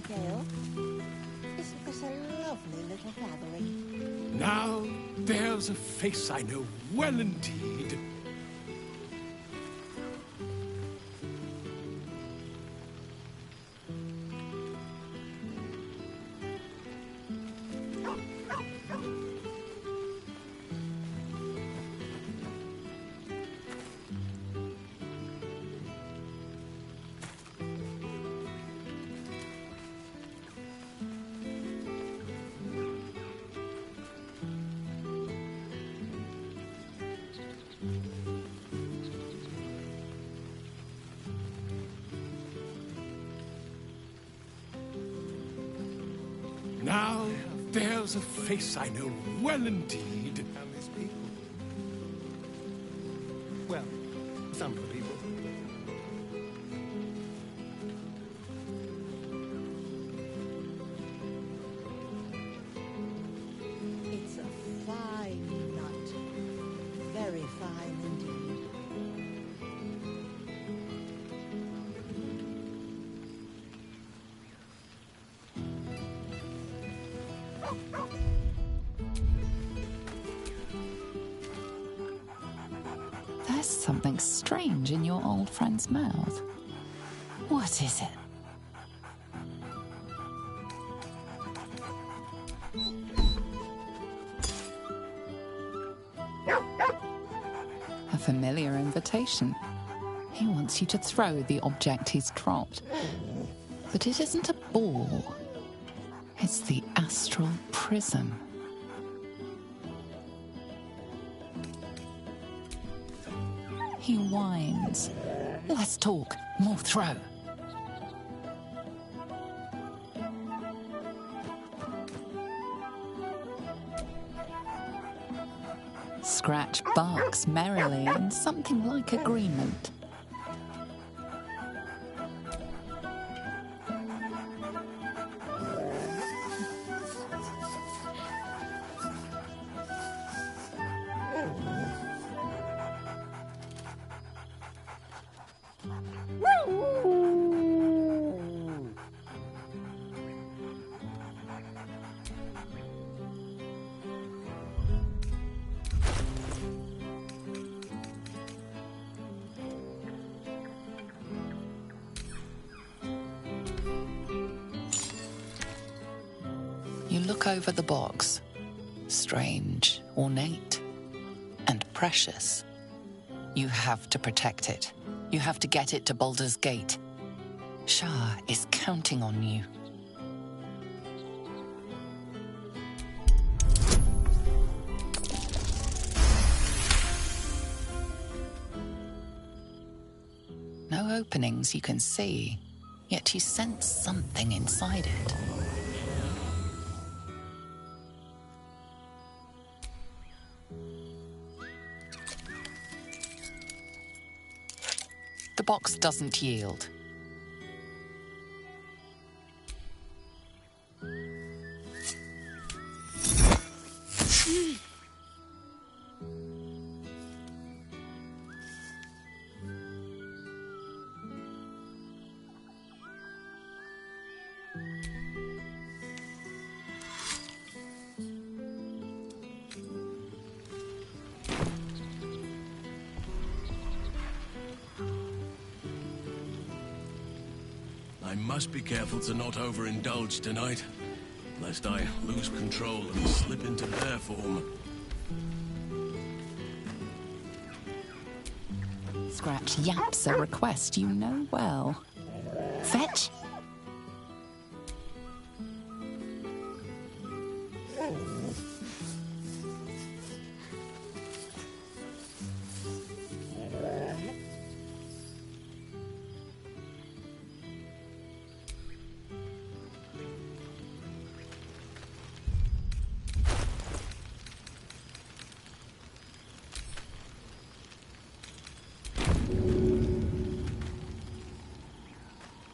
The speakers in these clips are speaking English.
Dale, isn't this a lovely little gathering? Now there's a face I know well indeed. Now there's a face I know well indeed. And these people. Well, some of the people. It's a fine nut. Very fine indeed. There's something strange in your old friend's mouth. What is it? A familiar invitation. He wants you to throw the object he's dropped. But it isn't a ball. It's the astral prism. He whines. Let's talk. More throw. Scratch barks merrily in something like agreement. You look over the box. Strange, ornate, and precious. You have to protect it. You have to get it to Baldur's Gate. Shah is counting on you. No openings you can see, yet you sense something inside it. The box doesn't yield. I must be careful to not overindulge tonight, lest I lose control and slip into bear form. Scratch yaps a request you know well. Fetch.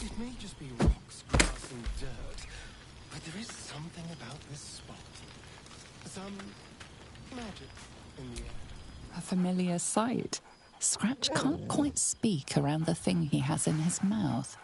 It may just be rocks, grass, and dirt, but there is something about this spot. Some magic in the air. A familiar sight. Scratch can't quite speak around the thing he has in his mouth.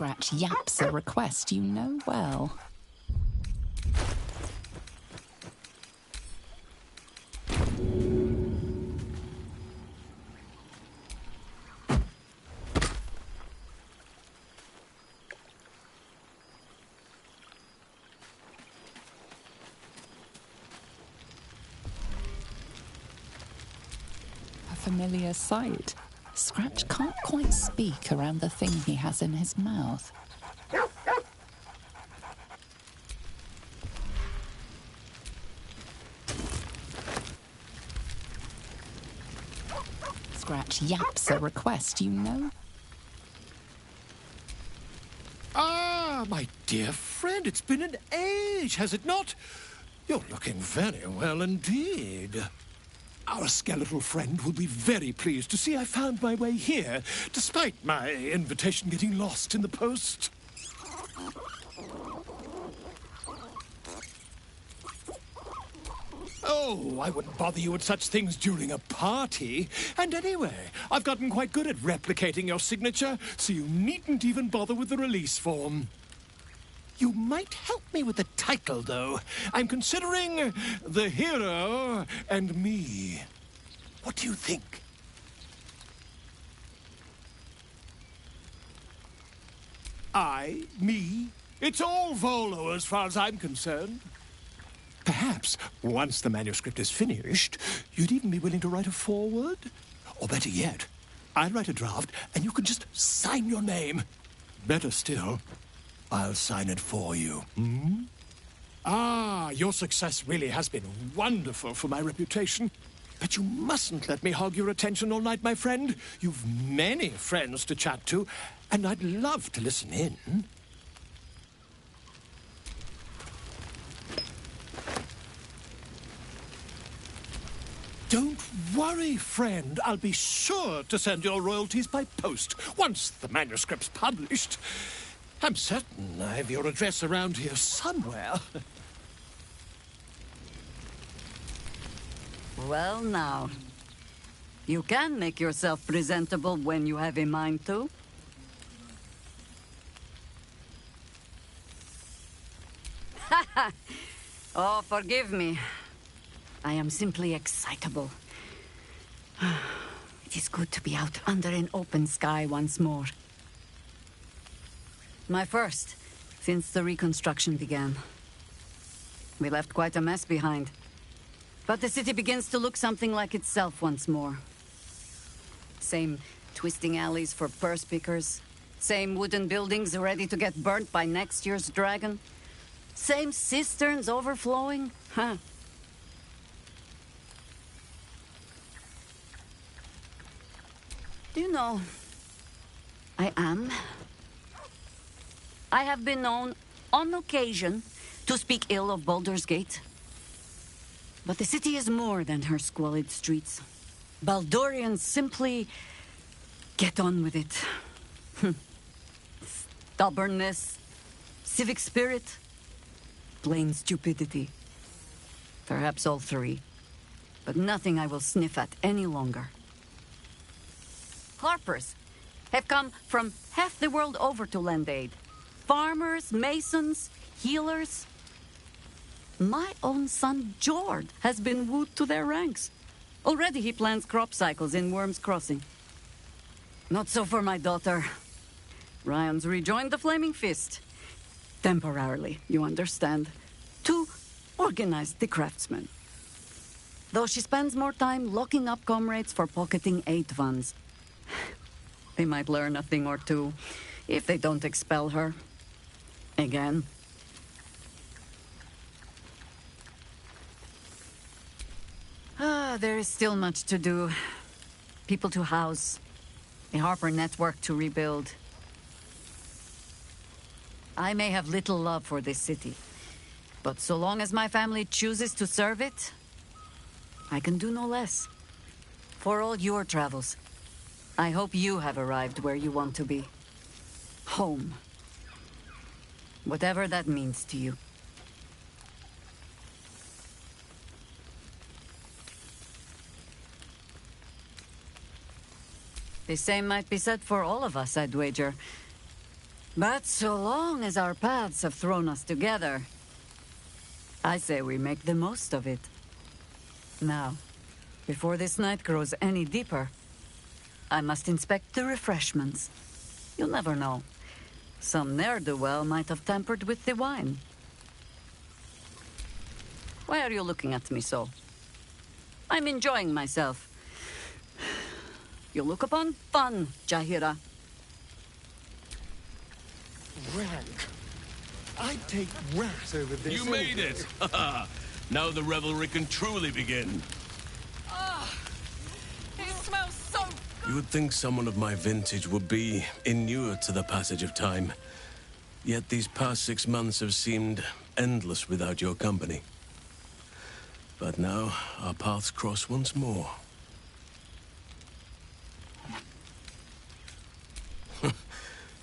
Scratch yaps a request you know well. A familiar sight. Scratch can't quite speak around the thing he has in his mouth. Scratch yaps a request you know. Ah, my dear friend, it's been an age, has it not? You're looking very well indeed. Our skeletal friend will be very pleased to see I found my way here, despite my invitation getting lost in the post. Oh, I wouldn't bother you with such things during a party. And anyway, I've gotten quite good at replicating your signature, so you needn't even bother with the release form. You might help me with the title, though. I'm considering The Hero and Me. What do you think? Me. It's all Volo as far as I'm concerned. Perhaps, once the manuscript is finished, you'd even be willing to write a foreword? Or better yet, I'll write a draft and you can just sign your name. Better still, I'll sign it for you. Hmm? Ah, your success really has been wonderful for my reputation. But you mustn't let me hog your attention all night, my friend. You've many friends to chat to, and I'd love to listen in. Don't worry, friend. I'll be sure to send your royalties by post once the manuscript's published. I'm certain I have your address around here somewhere. Well, now. You can make yourself presentable when you have a mind to. Oh, forgive me. I am simply excitable. It is good to be out under an open sky once more. My first, since the reconstruction began. We left quite a mess behind. But the city begins to look something like itself once more. Same twisting alleys for purse pickers. Same wooden buildings ready to get burnt by next year's dragon. Same cisterns overflowing. Huh. Do you know, I have been known, on occasion, to speak ill of Baldur's Gate. But the city is more than her squalid streets. Baldurians simply get on with it. Stubbornness, civic spirit, plain stupidity. Perhaps all three. But nothing I will sniff at any longer. Harpers have come from half the world over to lend aid. Farmers, masons, healers. My own son, Jord, has been wooed to their ranks. Already he plans crop cycles in Worm's Crossing. Not so for my daughter. Ryan's rejoined the Flaming Fist. Temporarily, you understand. To organize the craftsmen. Though she spends more time locking up comrades for pocketing aid funds. They might learn a thing or two, if they don't expel her. Again. There is still much to do. People to house. A Harper network to rebuild. I may have little love for this city, but so long as my family chooses to serve it, I can do no less. For all your travels, I hope you have arrived where you want to be. Home. Whatever that means to you. The same might be said for all of us, I'd wager. But so long as our paths have thrown us together, I say we make the most of it. Now, before this night grows any deeper, I must inspect the refreshments. You'll never know. Some ne'er-do-well might have tampered with the wine. Why are you looking at me so? I'm enjoying myself. You look upon fun, Jahira. Rank. I'd take rat over this. You made it! Now the revelry can truly begin. It smells so... You would think someone of my vintage would be inured to the passage of time. Yet these past 6 months have seemed endless without your company. But now, our paths cross once more.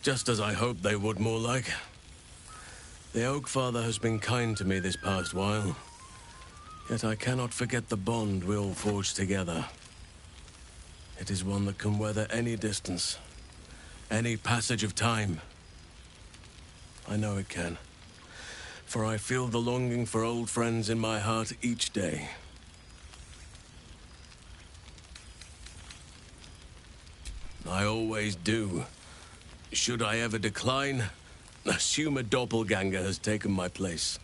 Just as I hoped they would, more like. The Oak Father has been kind to me this past while. Yet I cannot forget the bond we all forged together. It is one that can weather any distance, any passage of time. I know it can, for I feel the longing for old friends in my heart each day. I always do. Should I ever decline, assume a doppelganger has taken my place.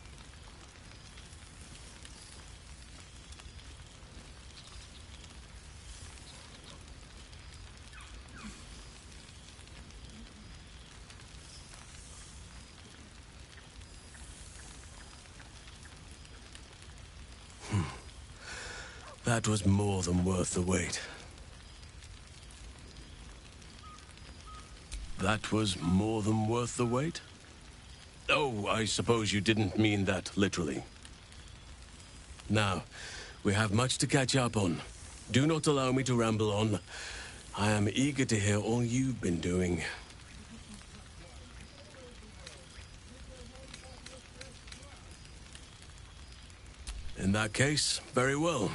That was more than worth the wait. That was more than worth the wait? Oh, I suppose you didn't mean that literally. Now, we have much to catch up on. Do not allow me to ramble on. I am eager to hear all you've been doing. In that case, very well.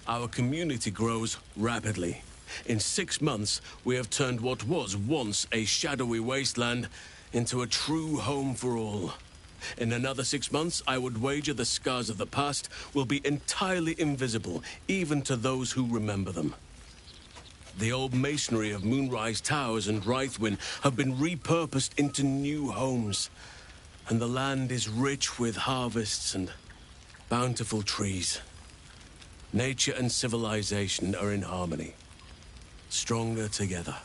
Our community grows rapidly. In 6 months, we have turned what was once a shadowy wasteland into a true home for all. In another 6 months, I would wager the scars of the past will be entirely invisible, even to those who remember them. The old masonry of Moonrise Towers and Rythwin have been repurposed into new homes, and the land is rich with harvests and bountiful trees. Nature and civilization are in harmony, stronger together.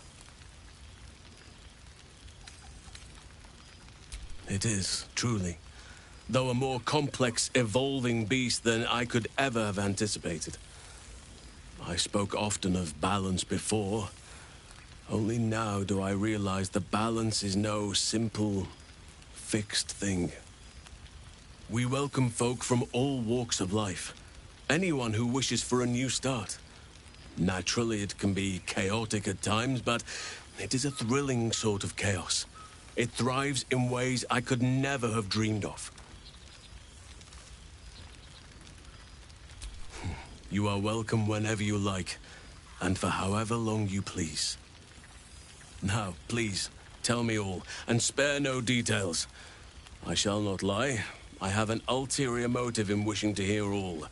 It is, truly, though a more complex, evolving beast than I could ever have anticipated. I spoke often of balance before. Only now do I realize that balance is no simple, fixed thing. We welcome folk from all walks of life. Anyone who wishes for a new start. Naturally, it can be chaotic at times, but it is a thrilling sort of chaos. It thrives in ways I could never have dreamed of. You are welcome whenever you like, and for however long you please. Now, please, tell me all, and spare no details. I shall not lie. I have an ulterior motive in wishing to hear all.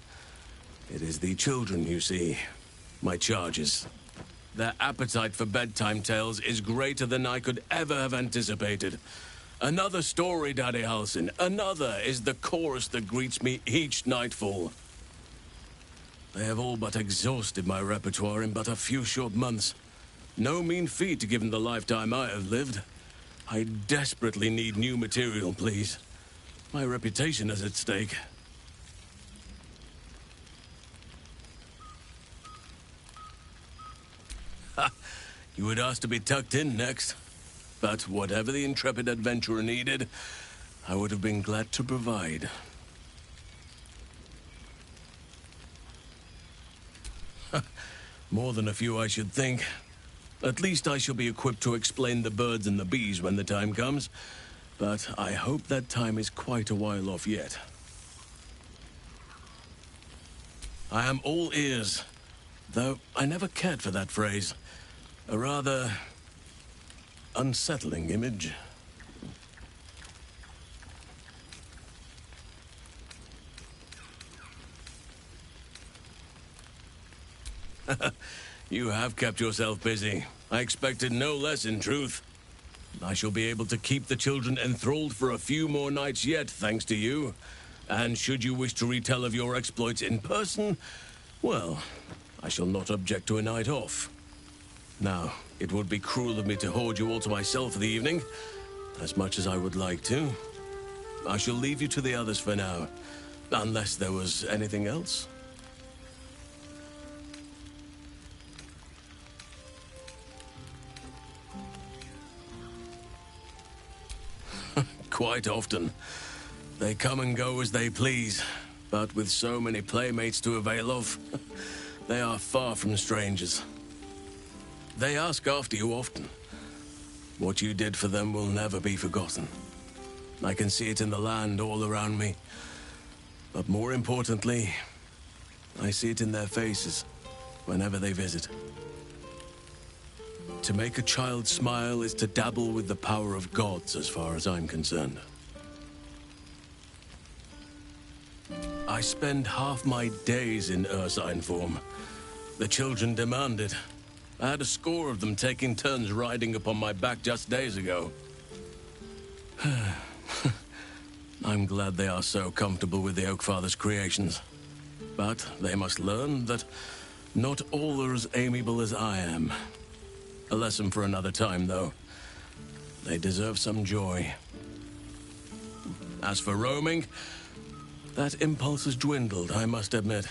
It is the children, you see. My charges. Their appetite for bedtime tales is greater than I could ever have anticipated. Another story, Daddy Halsin. Another is the chorus that greets me each nightfall. They have all but exhausted my repertoire in but a few short months. No mean feat given the lifetime I have lived. I desperately need new material, please. My reputation is at stake. You would ask to be tucked in next. But whatever the intrepid adventurer needed, I would have been glad to provide. More than a few, I should think. At least I shall be equipped to explain the birds and the bees when the time comes. But I hope that time is quite a while off yet. I am all ears, though I never cared for that phrase. A rather unsettling image. You have kept yourself busy. I expected no less, in truth. I shall be able to keep the children enthralled for a few more nights yet, thanks to you. And should you wish to retell of your exploits in person, well, I shall not object to a night off. Now, it would be cruel of me to hoard you all to myself for the evening, as much as I would like to. I shall leave you to the others for now, unless there was anything else. Quite often. They come and go as they please, but with so many playmates to avail of, they are far from strangers. They ask after you often. What you did for them will never be forgotten. I can see it in the land all around me. But more importantly, I see it in their faces whenever they visit. To make a child smile is to dabble with the power of gods, as far as I'm concerned. I spend half my days in ursine form. The children demand it. I had a score of them taking turns riding upon my back just days ago. I'm glad they are so comfortable with the Oakfather's creations. But they must learn that not all are as amiable as I am. A lesson for another time, though. They deserve some joy. As for roaming, that impulse has dwindled, I must admit.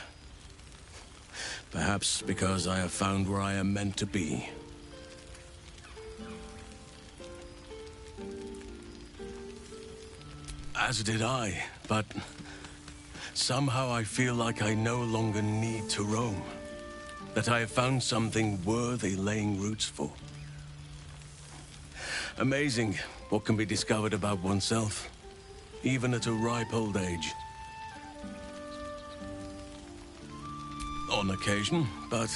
Perhaps because I have found where I am meant to be. As did I, but somehow I feel like I no longer need to roam. That I have found something worthy laying roots for. Amazing what can be discovered about oneself, even at a ripe old age. On occasion, but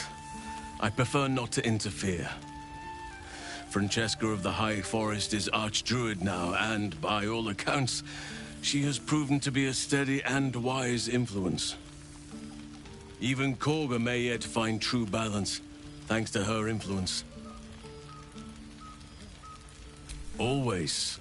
I prefer not to interfere. Francesca of the High Forest is Archdruid now, and by all accounts, she has proven to be a steady and wise influence. Even Korga may yet find true balance, thanks to her influence. Always.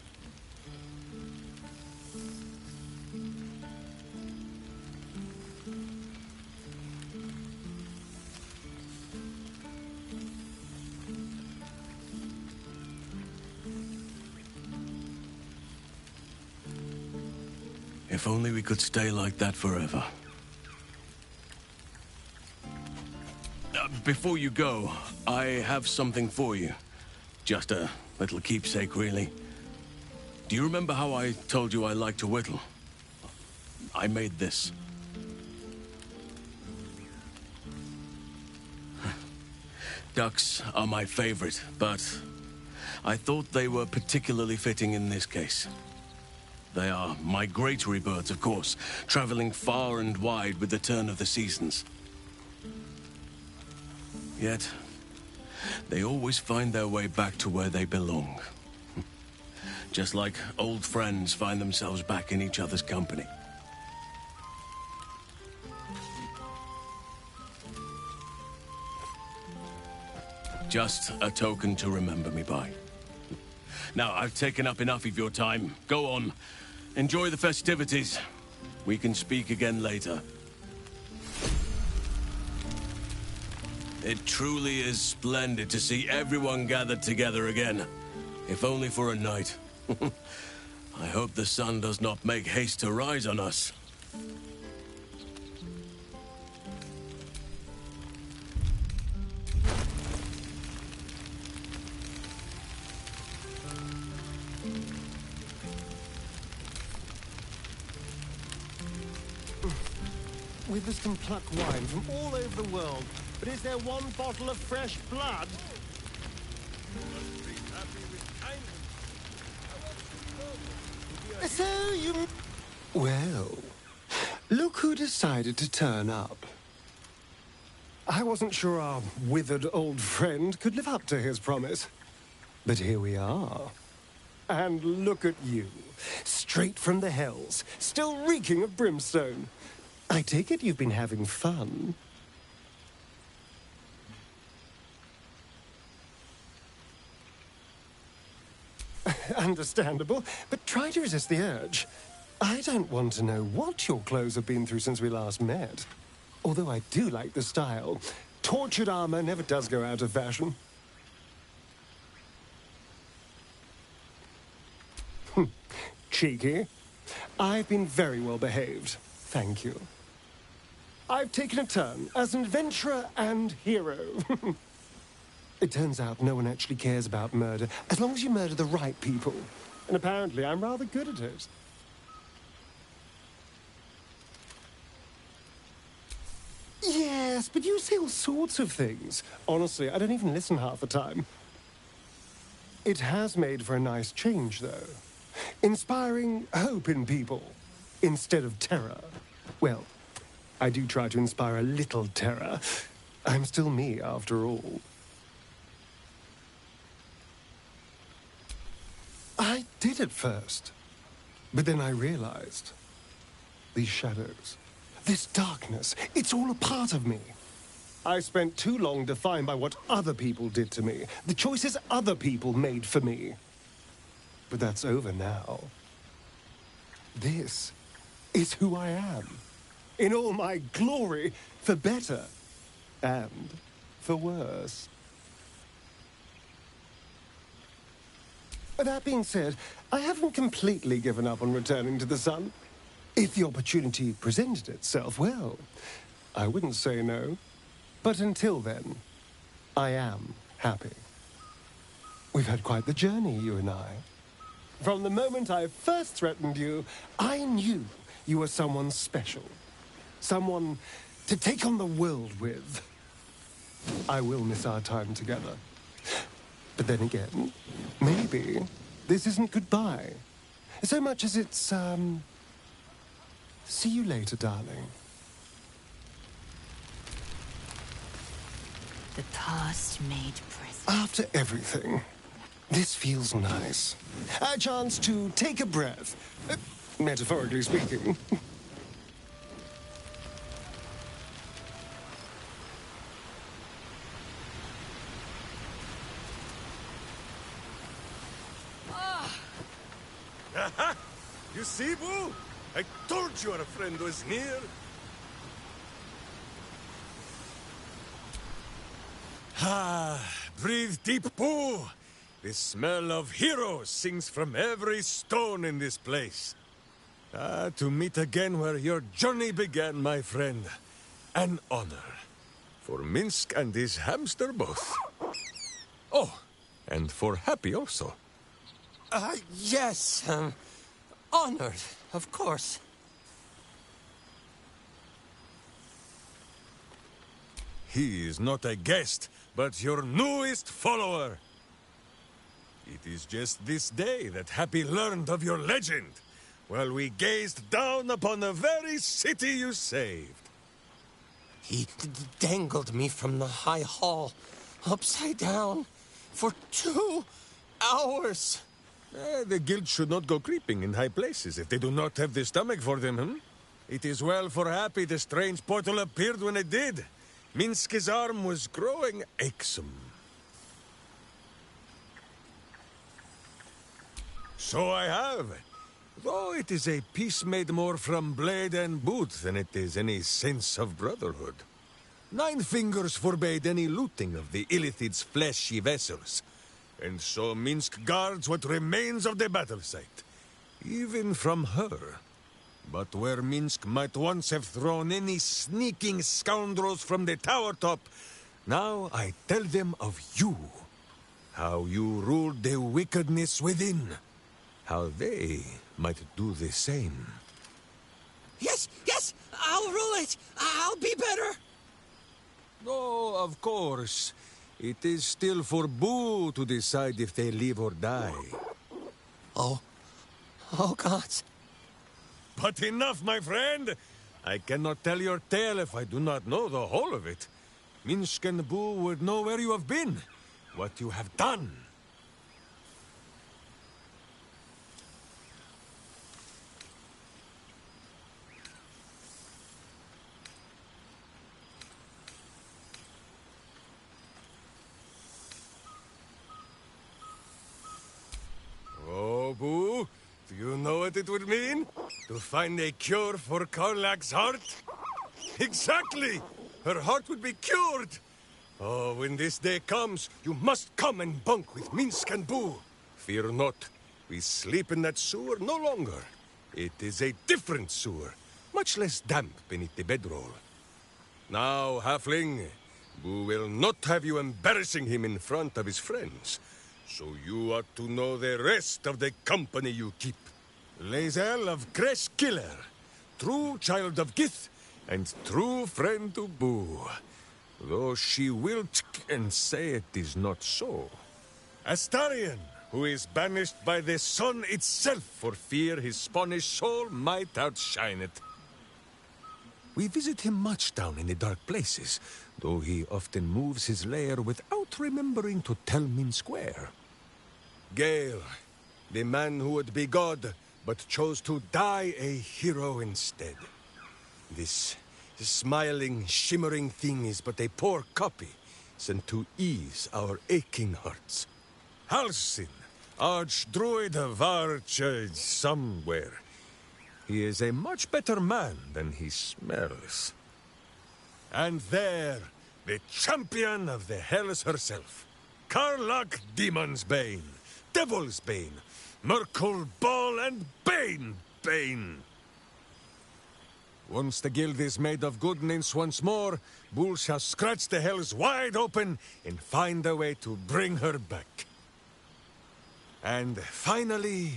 If only we could stay like that forever. Before you go, I have something for you. Just a little keepsake, really. Do you remember how I told you I like to whittle? I made this. Ducks are my favorite, but I thought they were particularly fitting in this case. They are migratory birds, of course, traveling far and wide with the turn of the seasons. Yet, they always find their way back to where they belong. Just like old friends find themselves back in each other's company. Just a token to remember me by. Now, I've taken up enough of your time. Go on. Enjoy the festivities. We can speak again later. It truly is splendid to see everyone gathered together again, if only for a night. I hope the sun does not make haste to rise on us. Withers can pluck wine from all over the world, but is there one bottle of fresh blood? So you... Well, look who decided to turn up. I wasn't sure our withered old friend could live up to his promise. But here we are. And look at you, straight from the hells, still reeking of brimstone. I take it you've been having fun. Understandable, but try to resist the urge. I don't want to know what your clothes have been through since we last met. Although I do like the style. Tortured armor never does go out of fashion. Cheeky. I've been very well behaved. Thank you. I've taken a turn as an adventurer and hero. It turns out no one actually cares about murder, as long as you murder the right people. And apparently I'm rather good at it. Yes, but you say all sorts of things. Honestly, I don't even listen half the time. It has made for a nice change, though. Inspiring hope in people, instead of terror. Well, I do try to inspire a little terror. I'm still me, after all. I did at first, but then I realized these shadows, this darkness, it's all a part of me. I spent too long defined by what other people did to me, the choices other people made for me. But that's over now. This is who I am, in all my glory, for better and for worse. That being said, I haven't completely given up on returning to the sun. If the opportunity presented itself, well, I wouldn't say no. But until then, I am happy. We've had quite the journey, you and I. From the moment I first threatened you, I knew you were someone special. Someone to take on the world with. I will miss our time together. But then again, maybe this isn't goodbye. So much as it's, see you later, darling. The past made present. After everything, this feels nice. A chance to take a breath, metaphorically speaking. You see, Boo? I told you our friend was near. Breathe deep, Boo. The smell of heroes sings from every stone in this place. To meet again where your journey began, my friend. An honor. For Minsk and his hamster both. Oh, and for Happy also. Yes, honored, of course. He is not a guest, but your newest follower. It is just this day that Happy learned of your legend, while we gazed down upon the very city you saved. He dangled me from the high hall, upside down, for 2 hours. The guild should not go creeping in high places if they do not have the stomach for them, It is well for Happy the strange portal appeared when it did. Minsk's arm was growing achsome. So I have. Though it is a peace made more from blade and boot than it is any sense of brotherhood. 9 fingers forbade any looting of the Illithid's fleshy vessels. And so Minsk guards what remains of the battle site. Even from her. But where Minsk might once have thrown any sneaking scoundrels from the tower top, now I tell them of you. How you ruled the wickedness within. How they might do the same. Yes, I'll rule it. I'll be better. Oh, of course. It is still for Boo to decide if they live or die. Oh, gods. But enough, my friend! I cannot tell your tale if I do not know the whole of it. Minsk and Boo would know where you have been, what you have done. what it would mean? To find a cure for Karlak's heart? Exactly! Her heart would be cured! Oh, when this day comes, you must come and bunk with Minsk and Boo. Fear not. We sleep in that sewer no longer. It is a different sewer, much less damp beneath the bedroll. Now, Halfling, Boo will not have you embarrassing him in front of his friends. So you ought to know the rest of the company you keep. Lae'zel of Creshkiller, true child of Gith, and true friend to Boo. Though she will and say it is not so. Astarion, who is banished by the sun itself for fear his Spanish soul might outshine it. We visit him much down in the dark places, though he often moves his lair without remembering to tell Minsk where. Gale, the man who would be God, but chose to die a hero instead. This smiling, shimmering thing is but a poor copy, sent to ease our aching hearts. Halsin, Archdruid of Arch somewhere. He is a much better man than he smells. And there, the champion of the Hells herself, Karlak Demon's Bane, Devil's Bane, Merkul Ball and Bane. Once the guild is made of goodness once more, Bull shall scratch the Hells wide open and find a way to bring her back. And finally,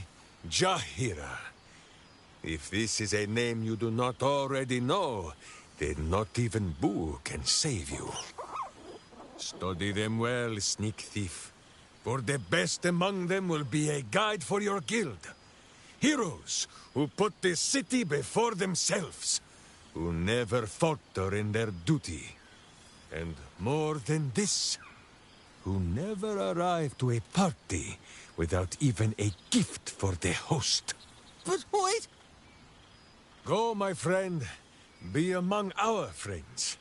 Jahira. If this is a name you do not already know, then not even Boo can save you. Study them well, sneak thief, for the best among them will be a guide for your guild. Heroes who put the city before themselves, who never falter in their duty. And more than this, who never arrive to a party without even a gift for the host. But wait! Go, my friend. Be among our friends.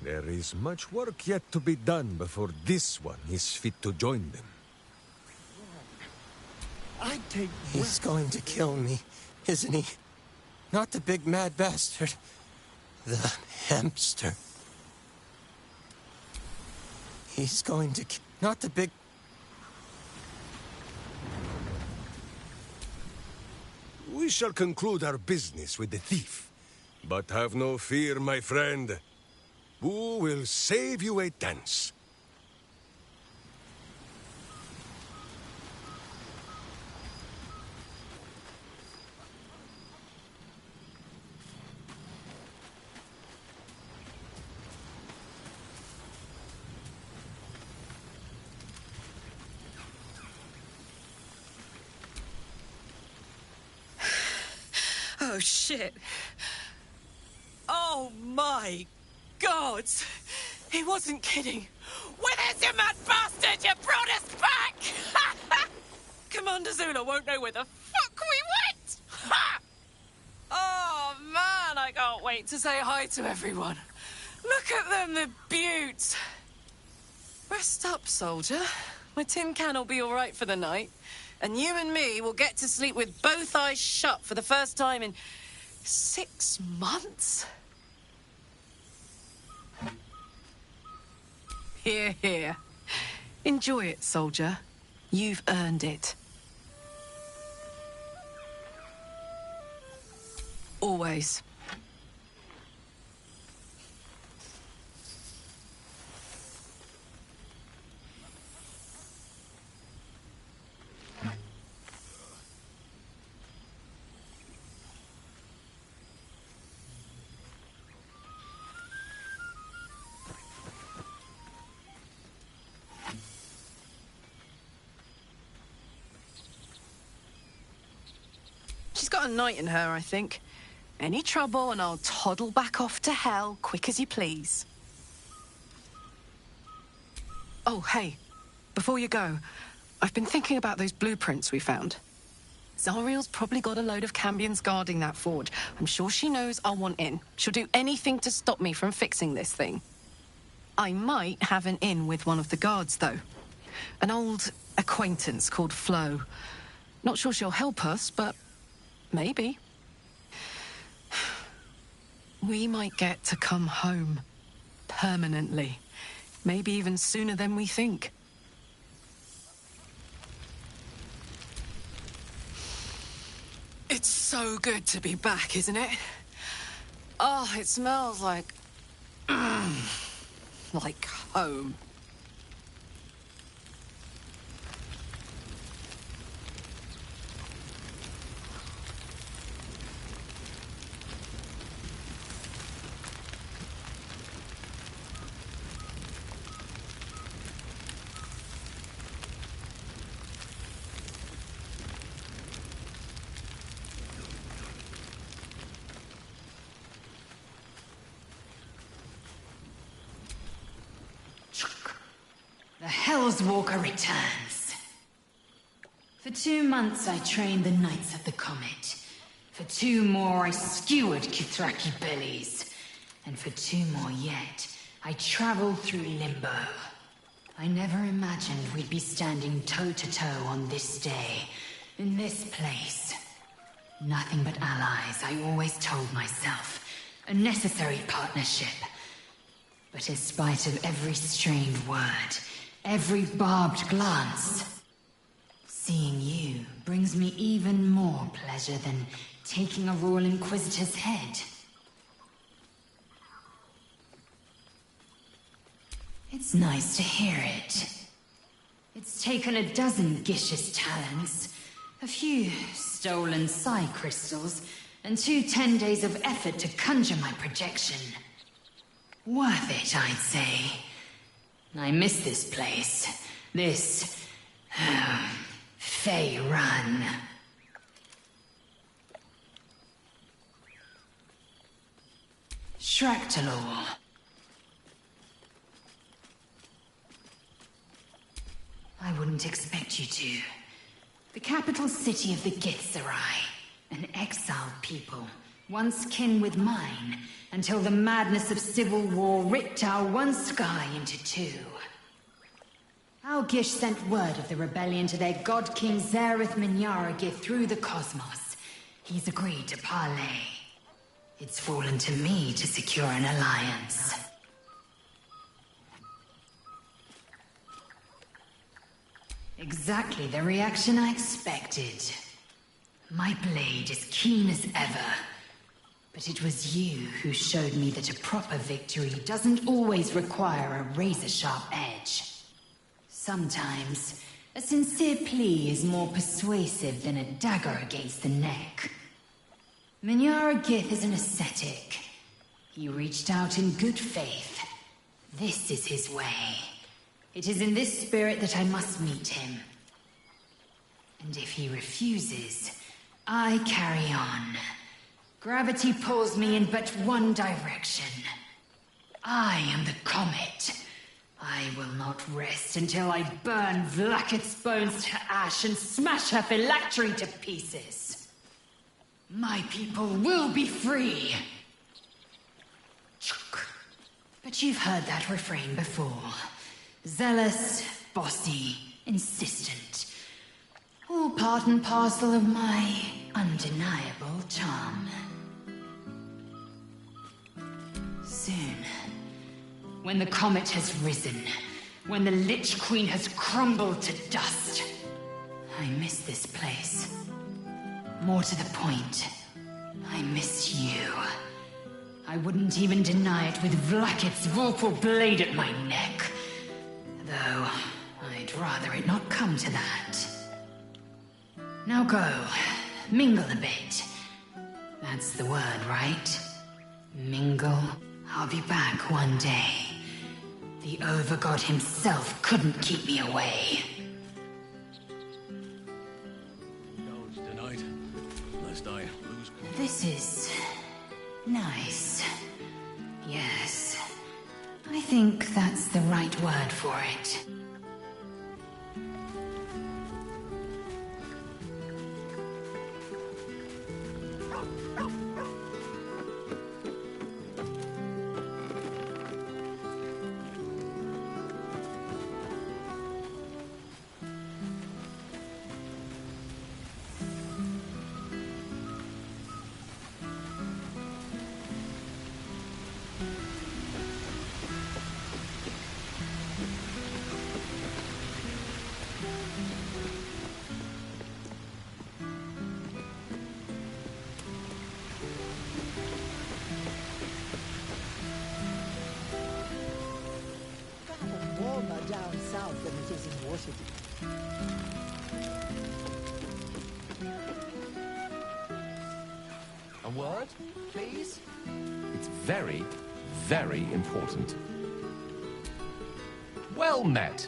There is much work yet to be done before this one is fit to join them. I'd take... He's going to kill me, isn't he? Not the big mad bastard. The hamster. He's going to not the big... We shall conclude our business with the thief. But have no fear, my friend. Boo will save you a dance. Oh, shit. Oh, my God. He wasn't kidding. Where is you, mad bastard? You brought us back! Commander Zula won't know where the fuck we went! Ha! Oh, man, I can't wait to say hi to everyone. Look at them, the beauts. Rest up, soldier. My tin can will be all right for the night. And you and me will get to sleep with both eyes shut for the first time in 6 months? Here, here. Enjoy it, soldier. You've earned it. Always. She's got a night in her, I think. Any trouble and I'll toddle back off to hell quick as you please. Oh, hey. Before you go, I've been thinking about those blueprints we found. Zariel's probably got a load of Cambions guarding that forge. I'm sure she knows I'll want in. She'll do anything to stop me from fixing this thing. I might have an in with one of the guards, though. An old acquaintance called Flo. Not sure she'll help us, but Maybe. We might get to come home. Permanently. Maybe even sooner than we think. It's so good to be back, isn't it? Oh, it smells like home. The Hell's Walker returns. For 2 months I trained the Knights of the Comet. For 2 more I skewered Kithraki bellies. And for 2 more yet, I traveled through Limbo. I never imagined we'd be standing toe-to-toe on this day, in this place. Nothing but allies, I always told myself. A necessary partnership. But in spite of every strained word, every barbed glance, seeing you brings me even more pleasure than taking a Royal Inquisitor's head. It's nice to hear it. It's taken a dozen Gish's talents, a few stolen psi crystals, and 2 10 days of effort to conjure my projection. Worth it, I'd say. I miss this place. This... Fey Run. Shractalor. I wouldn't expect you to. The capital city of the Githzerai. An exiled people, once kin with mine, until the madness of civil war ripped our one sky into 2. Our Gish sent word of the rebellion to their god king Zareth Minyaragith through the cosmos. He's agreed to parley. It's fallen to me to secure an alliance. Exactly the reaction I expected. My blade is keen as ever. But it was you who showed me that a proper victory doesn't always require a razor-sharp edge. Sometimes, a sincere plea is more persuasive than a dagger against the neck. Minyaragith is an ascetic. He reached out in good faith. This is his way. It is in this spirit that I must meet him. And if he refuses, I carry on. Gravity pulls me in but one direction. I am the comet. I will not rest until I burn Vlaakith's bones to ash and smash her phylactery to pieces. My people will be free. But you've heard that refrain before. Zealous, bossy, insistent. All part and parcel of my undeniable charm. Soon, when the comet has risen, when the Lich Queen has crumbled to dust, I miss this place. More to the point, I miss you. I wouldn't even deny it with Vlaakith's vorpal blade at my neck. Though, I'd rather it not come to that. Now go, mingle a bit. That's the word, right? Mingle. I'll be back one day. The Overgod himself couldn't keep me away. Indulge tonight, lest I lose. This is... nice. Yes. I think that's the right word for it. out when it is in Waterdeep. A word, please? It's very, very important. Well met.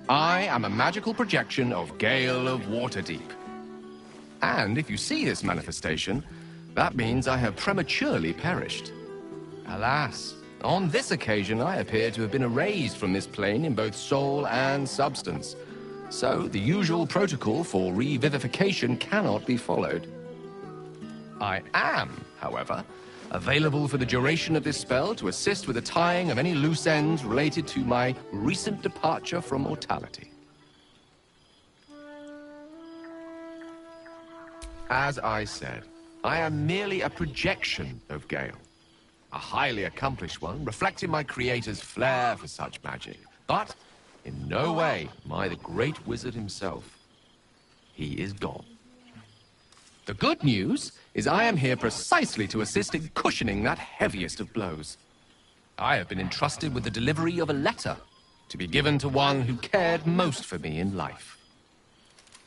I am a magical projection of Gale of Waterdeep. And if you see this manifestation, that means I have prematurely perished. Alas, on this occasion I appear to have been erased from this plane in both soul and substance. So the usual protocol for revivification cannot be followed. I am, however, available for the duration of this spell to assist with the tying of any loose ends related to my recent departure from mortality. As I said, I am merely a projection of Gale. A highly accomplished one, reflecting my creator's flair for such magic. But in no way am I the great wizard himself. He is gone. The good news is I am here precisely to assist in cushioning that heaviest of blows. I have been entrusted with the delivery of a letter to be given to one who cared most for me in life.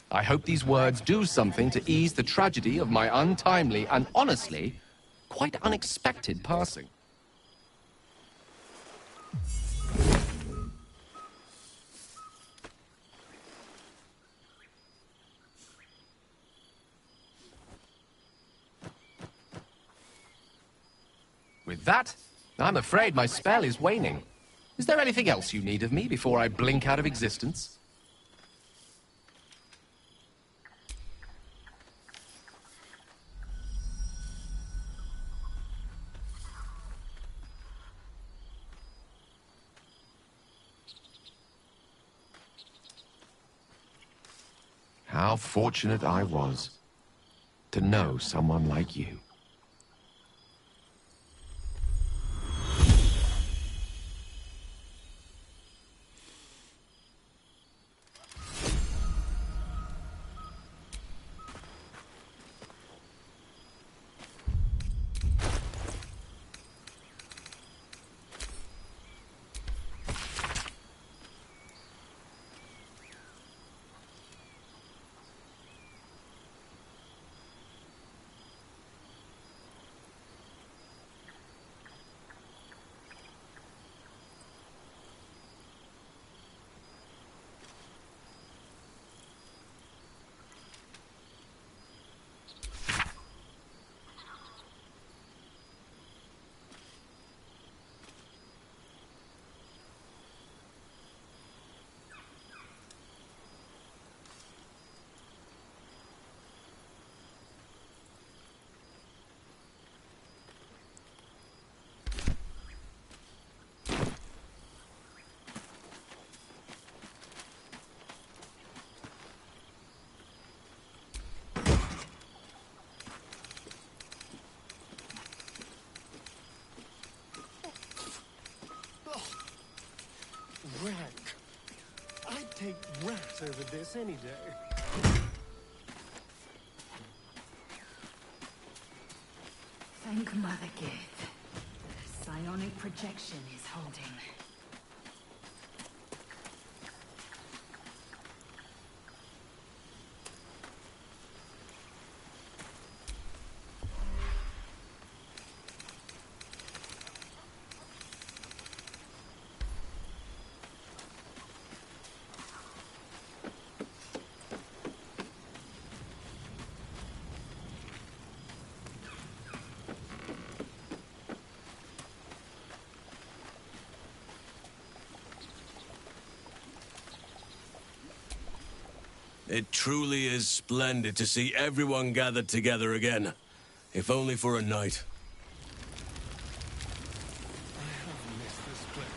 I hope these words do something to ease the tragedy of my untimely and honestly quite unexpected passing. With that, I'm afraid my spell is waning. Is there anything else you need of me before I blink out of existence? How fortunate I was to know someone like you. Rank. I'd take rat over this any day. Thank Mother Gith. Psionic projection is holding. It truly is splendid to see everyone gathered together again, if only for a night. I have missed this place.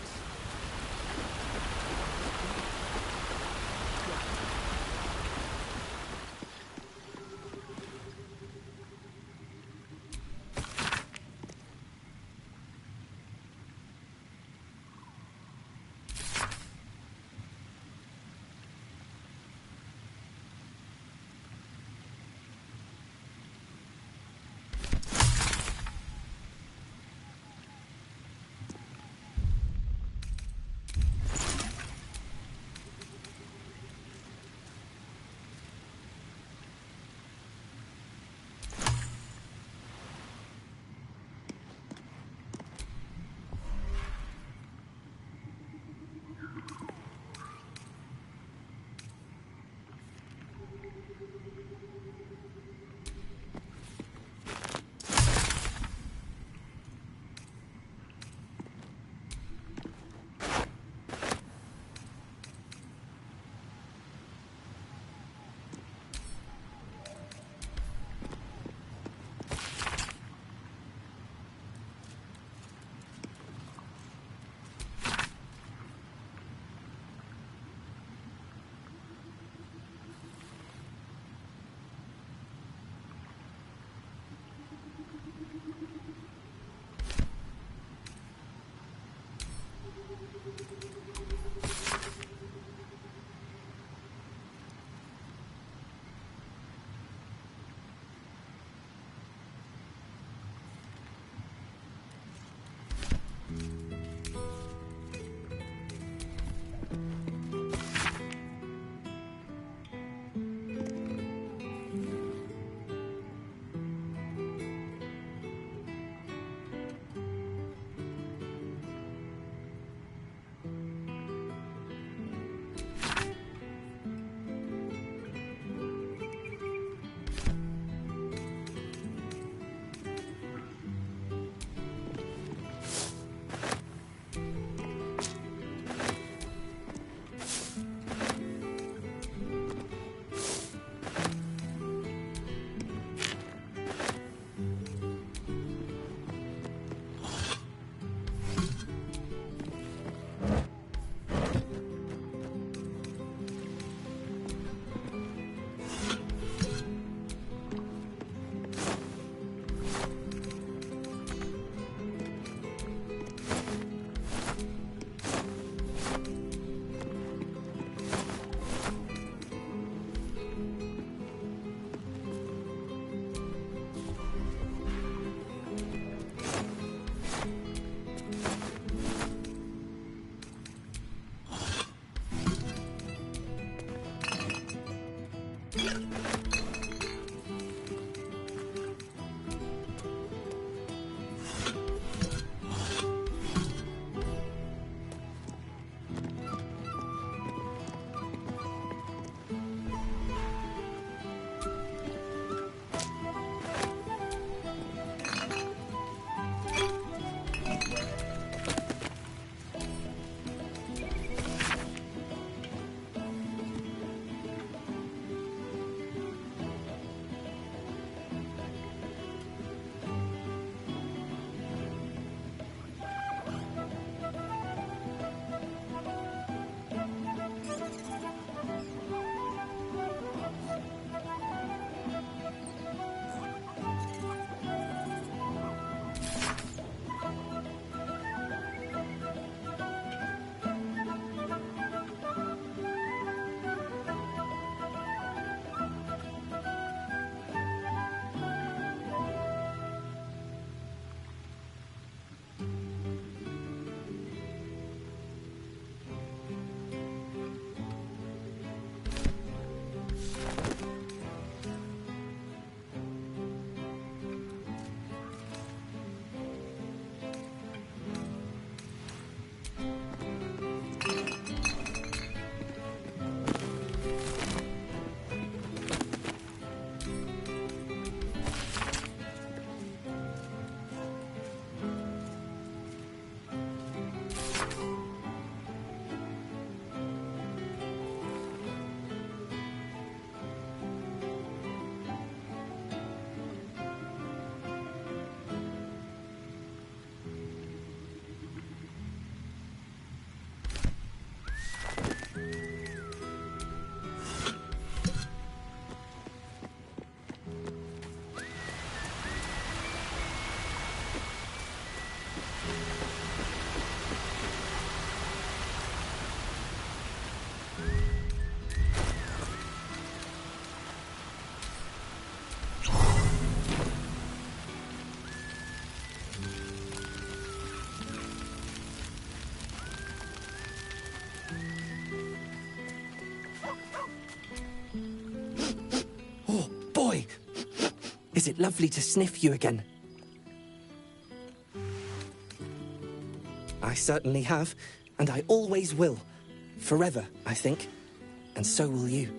Is it lovely to sniff you again? I certainly have, and I always will. Forever, I think. And so will you.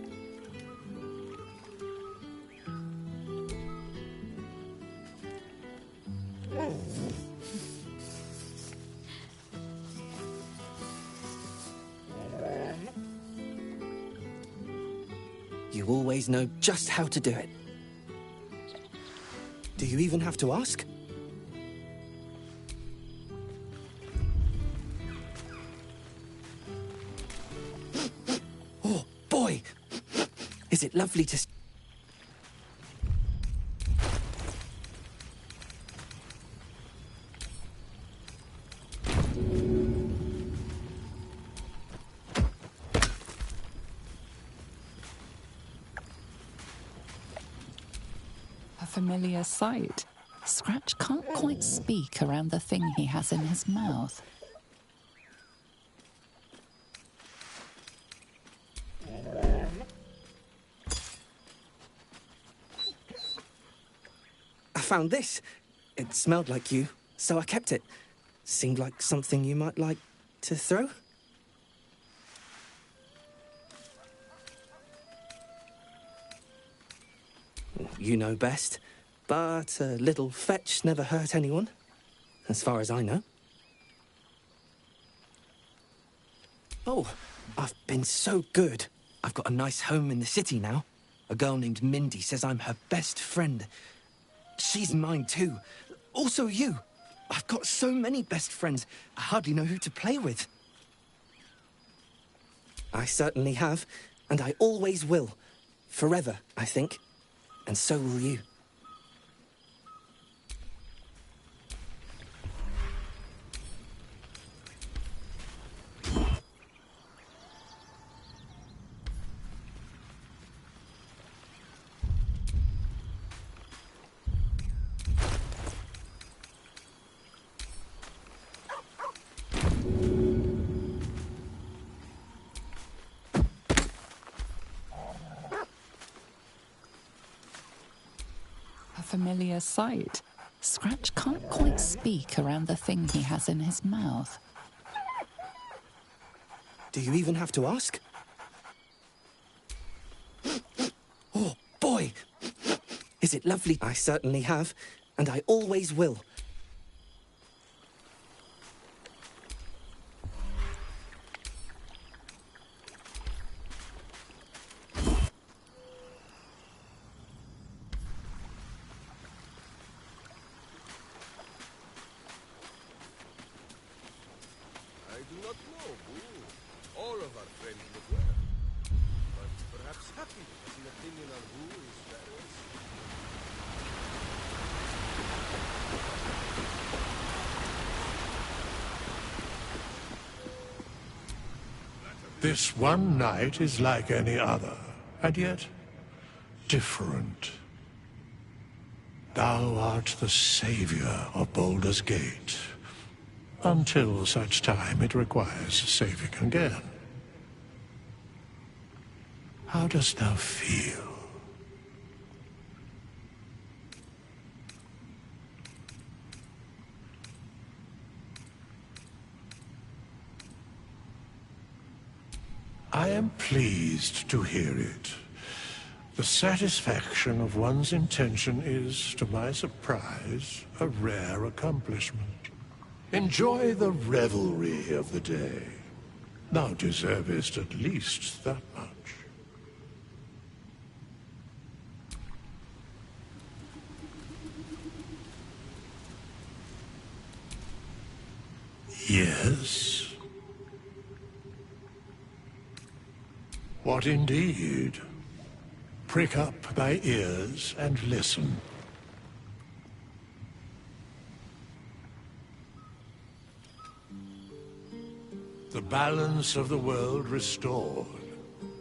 You always know just how to do it. Do you even have to ask? Oh, boy! Is it lovely to... Familiar sight. Scratch can't quite speak around the thing he has in his mouth. I found this. It smelled like you, so I kept it. Seemed like something you might like to throw. You know best, but a little fetch never hurt anyone, as far as I know. Oh, I've been so good. I've got a nice home in the city now. A girl named Mindy says I'm her best friend. She's mine too. Also you. I've got so many best friends, I hardly know who to play with. I certainly have, and I always will. Forever, I think. And so will you. familiar sight. Scratch can't quite speak around the thing he has in his mouth. Do you even have to ask? Oh, boy! Is it lovely? I certainly have, and I always will. I do not know who. All of our friends look well. But perhaps Happy has an opinion on who is fairest. This one night is like any other, and yet different. Thou art the savior of Baldur's Gate, until such time it requires saving again. How dost thou feel? I am pleased to hear it. The satisfaction of one's intention is, to my surprise, a rare accomplishment. Enjoy the revelry of the day. Thou deservest at least that much. Yes? What indeed? Prick up thy ears and listen. The balance of the world restored.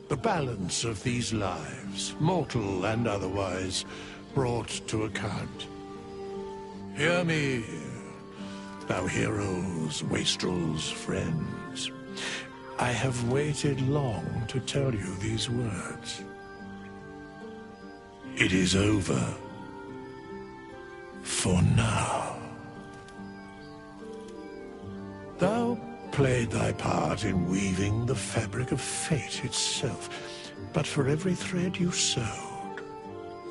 The balance of these lives, mortal and otherwise, brought to account. Hear me, thou heroes, wastrels, friends. I have waited long to tell you these words. It is over. For now. Thou played thy part in weaving the fabric of fate itself, but for every thread you sewed,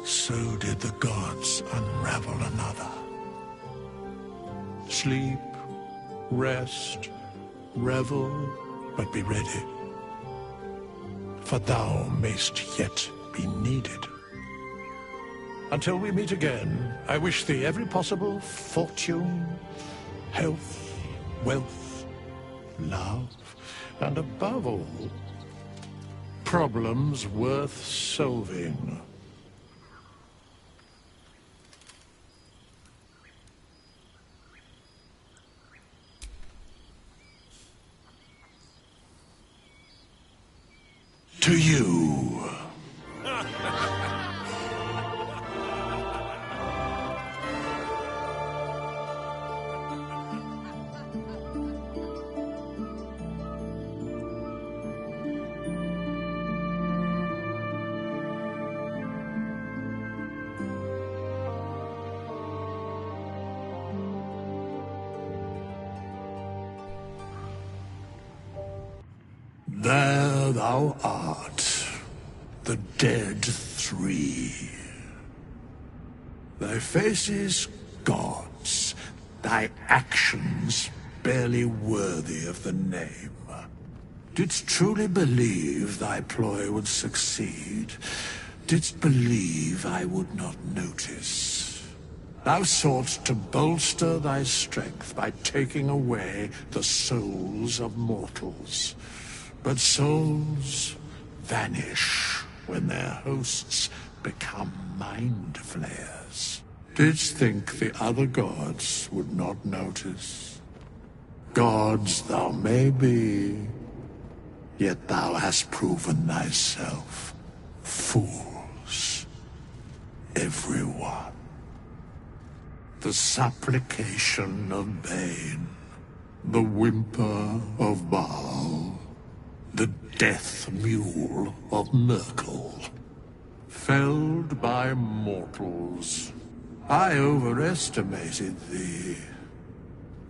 so did the gods unravel another. Sleep, rest, revel, but be ready, for thou mayst yet be needed. Until we meet again, I wish thee every possible fortune, health, wealth, love, and above all, problems worth solving. To you. There thou art, the dead three. Thy faces gods, thy actions barely worthy of the name. Didst truly believe thy ploy would succeed? Didst believe I would not notice? Thou sought to bolster thy strength by taking away the souls of mortals. But souls vanish when their hosts become mind flayers. Didst think the other gods would not notice? Gods thou may be, yet thou hast proven thyself fools. Everyone. The supplication of Bane, the whimper of Baal, the death mule of Merkel. Felled by mortals, I overestimated thee.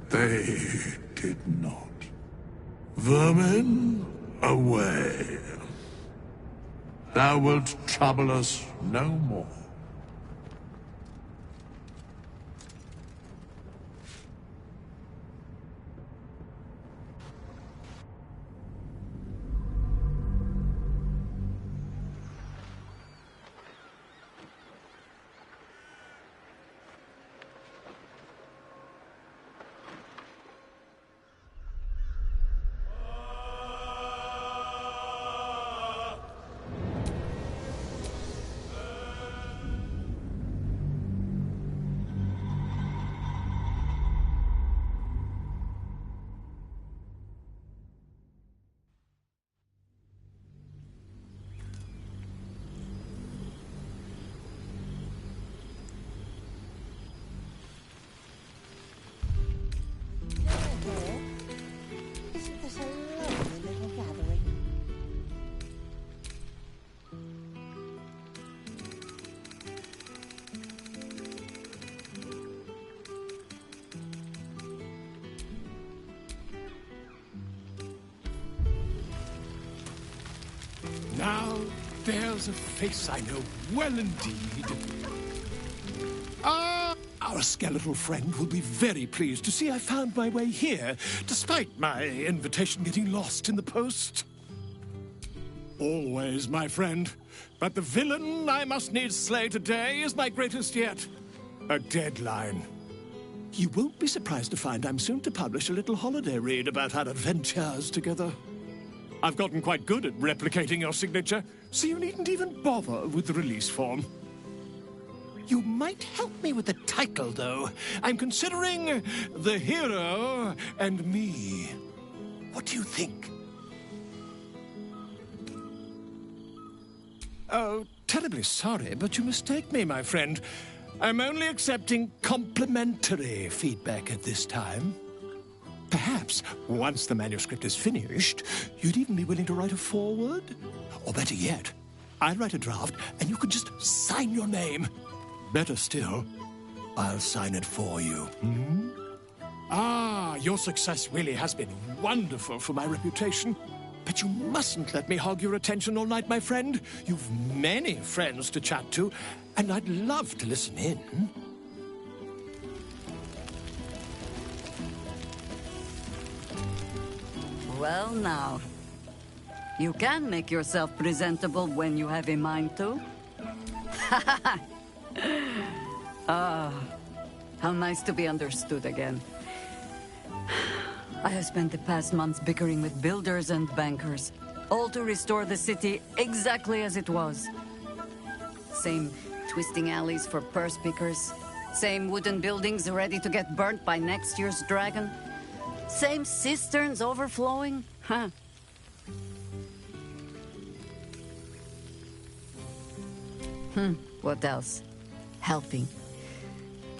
They did not. Vermin, away. Thou wilt trouble us no more. Isn't this a lovely little gathering? Now, there's a face I know well indeed. Our skeletal friend will be very pleased to see I found my way here, despite my invitation getting lost in the post. Always, my friend. But the villain I must needs slay today is my greatest yet. A deadline. You won't be surprised to find I'm soon to publish a little holiday read about our adventures together. I've gotten quite good at replicating your signature, so you needn't even bother with the release form. You might help me with the title, though. I'm considering The Hero and Me. What do you think? Oh, terribly sorry, but you mistake me, my friend. I'm only accepting complimentary feedback at this time. Perhaps, once the manuscript is finished, you'd even be willing to write a foreword? Or better yet, I'll write a draft and you can just sign your name. Better still, I'll sign it for you. Hmm? Your success really has been wonderful for my reputation. But you mustn't let me hog your attention all night, my friend. You've many friends to chat to, and I'd love to listen in. Well, now. You can make yourself presentable when you have a mind to. How nice to be understood again. I have spent the past months bickering with builders and bankers, all to restore the city exactly as it was. Same twisting alleys for purse pickers, same wooden buildings ready to get burnt by next year's dragon, same cisterns overflowing. What else? Helping.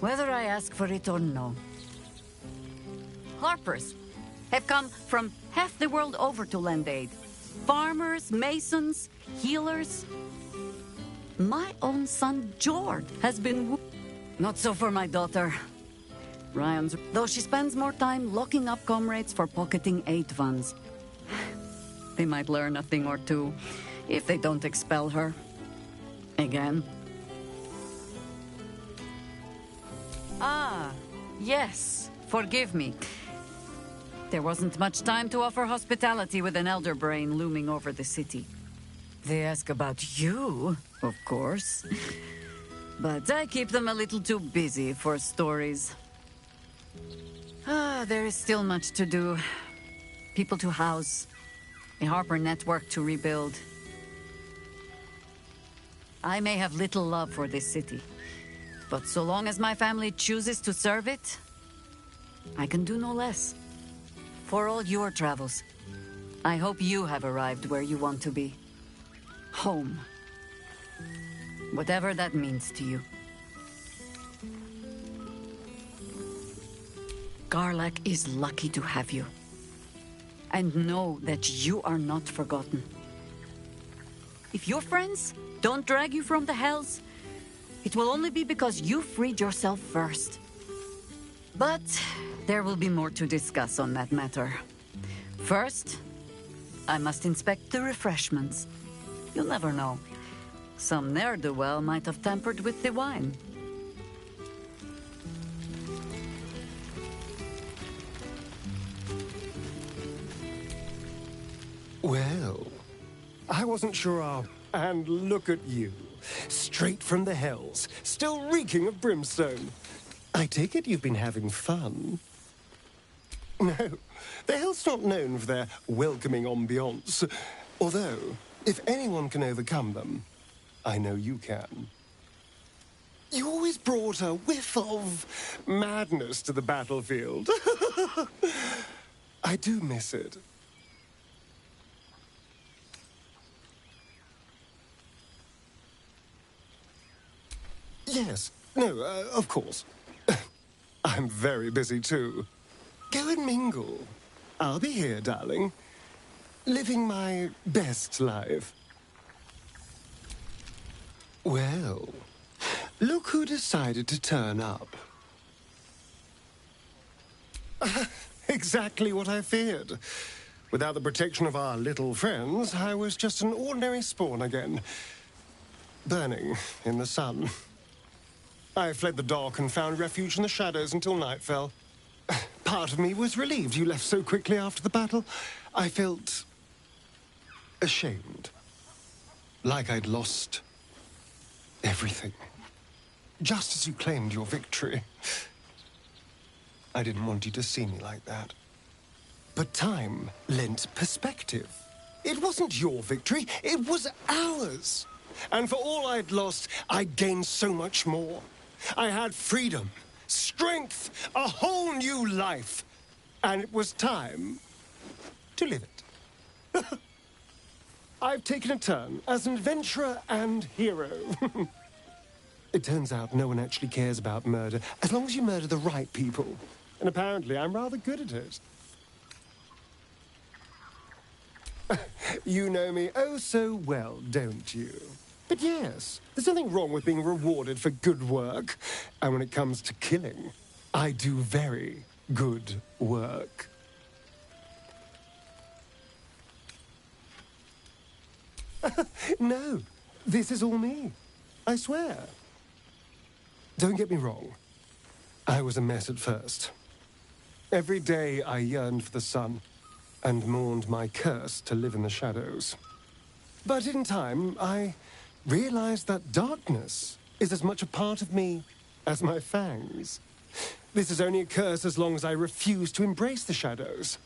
Whether I ask for it or no. Harpers have come from half the world over to lend aid. Farmers, masons, healers. My own son, George, has been not so for my daughter. Ryan's, though she spends more time locking up comrades for pocketing aid funds. They might learn a thing or two if they don't expel her. Again. Yes. Forgive me. There wasn't much time to offer hospitality with an elder brain looming over the city. They ask about you, of course. But I keep them a little too busy for stories. There is still much to do. People to house. A Harper network to rebuild. I may have little love for this city, but so long as my family chooses to serve it, I can do no less. For all your travels, I hope you have arrived where you want to be. Home. Whatever that means to you. Garlac is lucky to have you. And know that you are not forgotten. If your friends don't drag you from the hells, it will only be because you freed yourself first. But there will be more to discuss on that matter. First, I must inspect the refreshments. You'll never know. Some ne'er-do-well might have tampered with the wine. Well, I wasn't sure And look at you. Straight from the hells, still reeking of brimstone. I take it you've been having fun. No, the hell's not known for their welcoming ambiance. Although, if anyone can overcome them, I know you can. You always brought a whiff of madness to the battlefield. I do miss it. Yes. No, of course. I'm very busy too. Go and mingle. I'll be here, darling. Living my best life. Well, look who decided to turn up. Exactly what I feared. Without the protection of our little friends, I was just an ordinary spawn again. Burning in the sun. I fled the dock and found refuge in the shadows until night fell. Part of me was relieved you left so quickly after the battle. I felt ashamed. Like I'd lost everything. Just as you claimed your victory. I didn't want you to see me like that. But time lent perspective. It wasn't your victory, it was ours. And for all I'd lost, I'd gained so much more. I had freedom, strength, a whole new life. And it was time to live it. I've taken a turn as an adventurer and hero. It turns out no one actually cares about murder, as long as you murder the right people. And apparently I'm rather good at it. You know me oh so well, don't you? But yes, there's nothing wrong with being rewarded for good work. And when it comes to killing, I do very good work. No, this is all me. I swear. Don't get me wrong. I was a mess at first. Every day I yearned for the sun and mourned my curse to live in the shadows. But in time, I realized that darkness is as much a part of me as my fangs. This is only a curse as long as I refuse to embrace the shadows.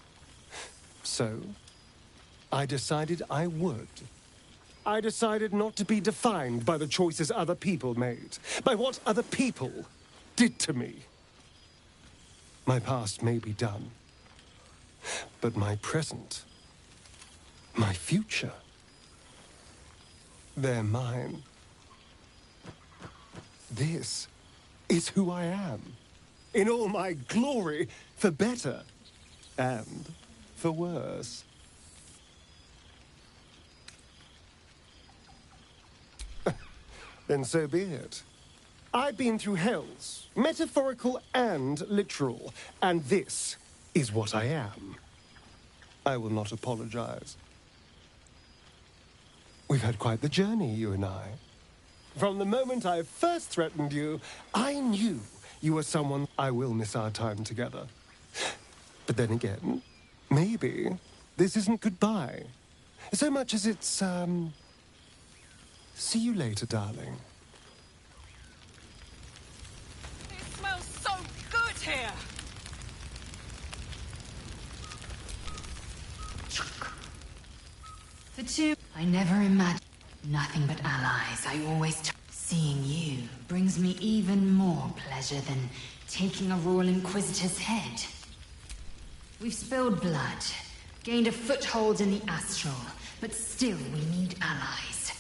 So, I decided I would. I decided not to be defined by the choices other people made, by what other people did to me. My past may be done, but my present, my future, they're mine. This is who I am, in all my glory, for better and for worse. Then so be it. I've been through hells, metaphorical and literal, and this is what I am. I will not apologize. We've had quite the journey, you and I. From the moment I first threatened you, I knew you were someone I will miss our time together. But then again, maybe this isn't goodbye. So much as it's, see you later, darling. It smells so good here! The two... I never imagined nothing but allies. I always... Seeing you brings me even more pleasure than taking a Royal Inquisitor's head. We've spilled blood, gained a foothold in the astral, but still we need allies.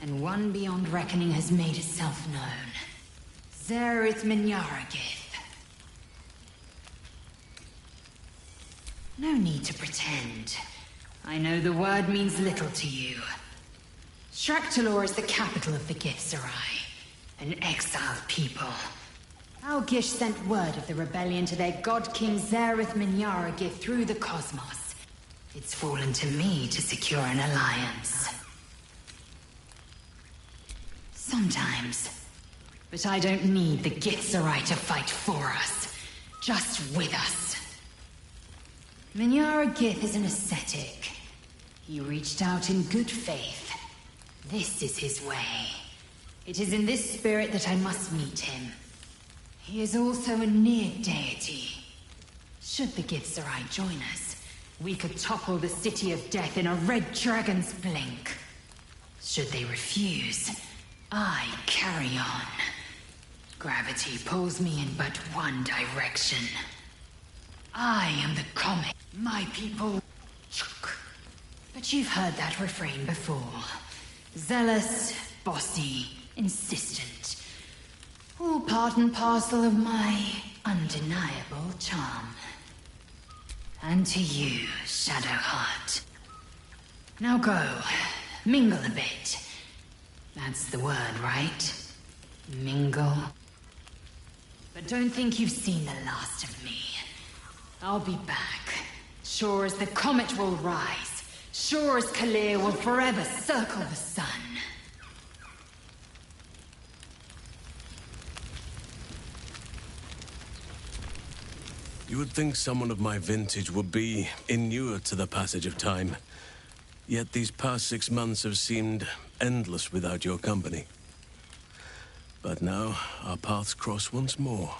And one beyond reckoning has made itself known. Zerith Minyaragith. No need to pretend. I know the word means little to you. Shraktalor is the capital of the Githzerai. An exiled people. Algish sent word of the rebellion to their god king Zareth Minyaragith through the cosmos. It's fallen to me to secure an alliance. Sometimes. But I don't need the Githzerai to fight for us. Just with us. Minyaragith is an ascetic. He reached out in good faith. This is his way. It is in this spirit that I must meet him. He is also a near deity. Should the Githzerai join us, we could topple the City of Death in a red dragon's blink. Should they refuse, I carry on. Gravity pulls me in but one direction. I am the comet. My people... But you've heard that refrain before. Zealous, bossy, insistent. All part and parcel of my undeniable charm. And to you, Shadowheart. Now go. Mingle a bit. That's the word, right? Mingle. But don't think you've seen the last of me. I'll be back. Sure as the comet will rise. Sure as Kalir will forever circle the sun. You would think someone of my vintage would be inured to the passage of time. Yet these past 6 months have seemed endless without your company. But now, our paths cross once more.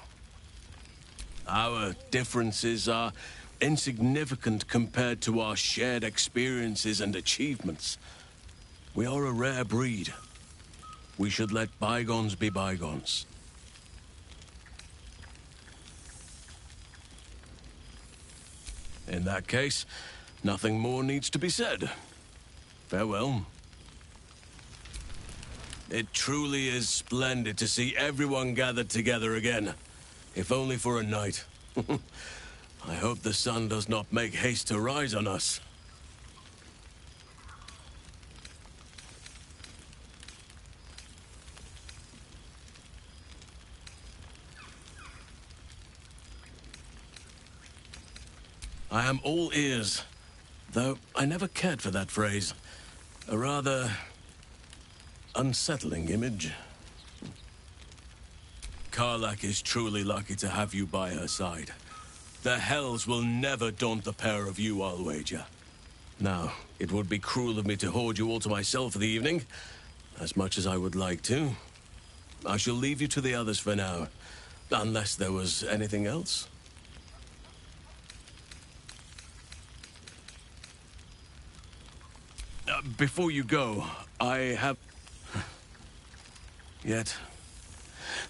Our differences are insignificant compared to our shared experiences and achievements. We are a rare breed. We should let bygones be bygones. In that case, nothing more needs to be said. Farewell. It truly is splendid to see everyone gathered together again, if only for a night. I hope the sun does not make haste to rise on us. I am all ears, though I never cared for that phrase. A rather unsettling image. Karlach is truly lucky to have you by her side. The Hells will never daunt the pair of you, I'll wager. Now, it would be cruel of me to hoard you all to myself for the evening, as much as I would like to. I shall leave you to the others for now, unless there was anything else. Before you go, I have... Yet,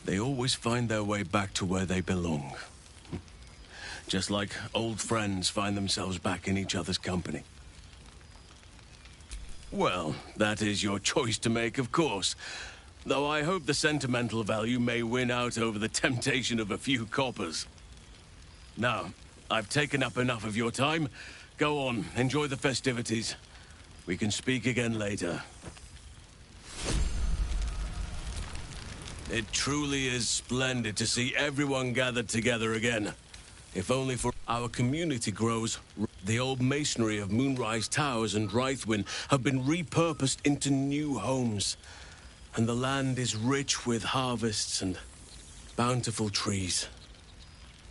they always find their way back to where they belong. Just like old friends find themselves back in each other's company. Well, that is your choice to make, of course. Though I hope the sentimental value may win out over the temptation of a few coppers. Now, I've taken up enough of your time. Go on, enjoy the festivities. We can speak again later. It truly is splendid to see everyone gathered together again. If only for our community grows. The old masonry of Moonrise Towers and Rythwin have been repurposed into new homes. And the land is rich with harvests and bountiful trees.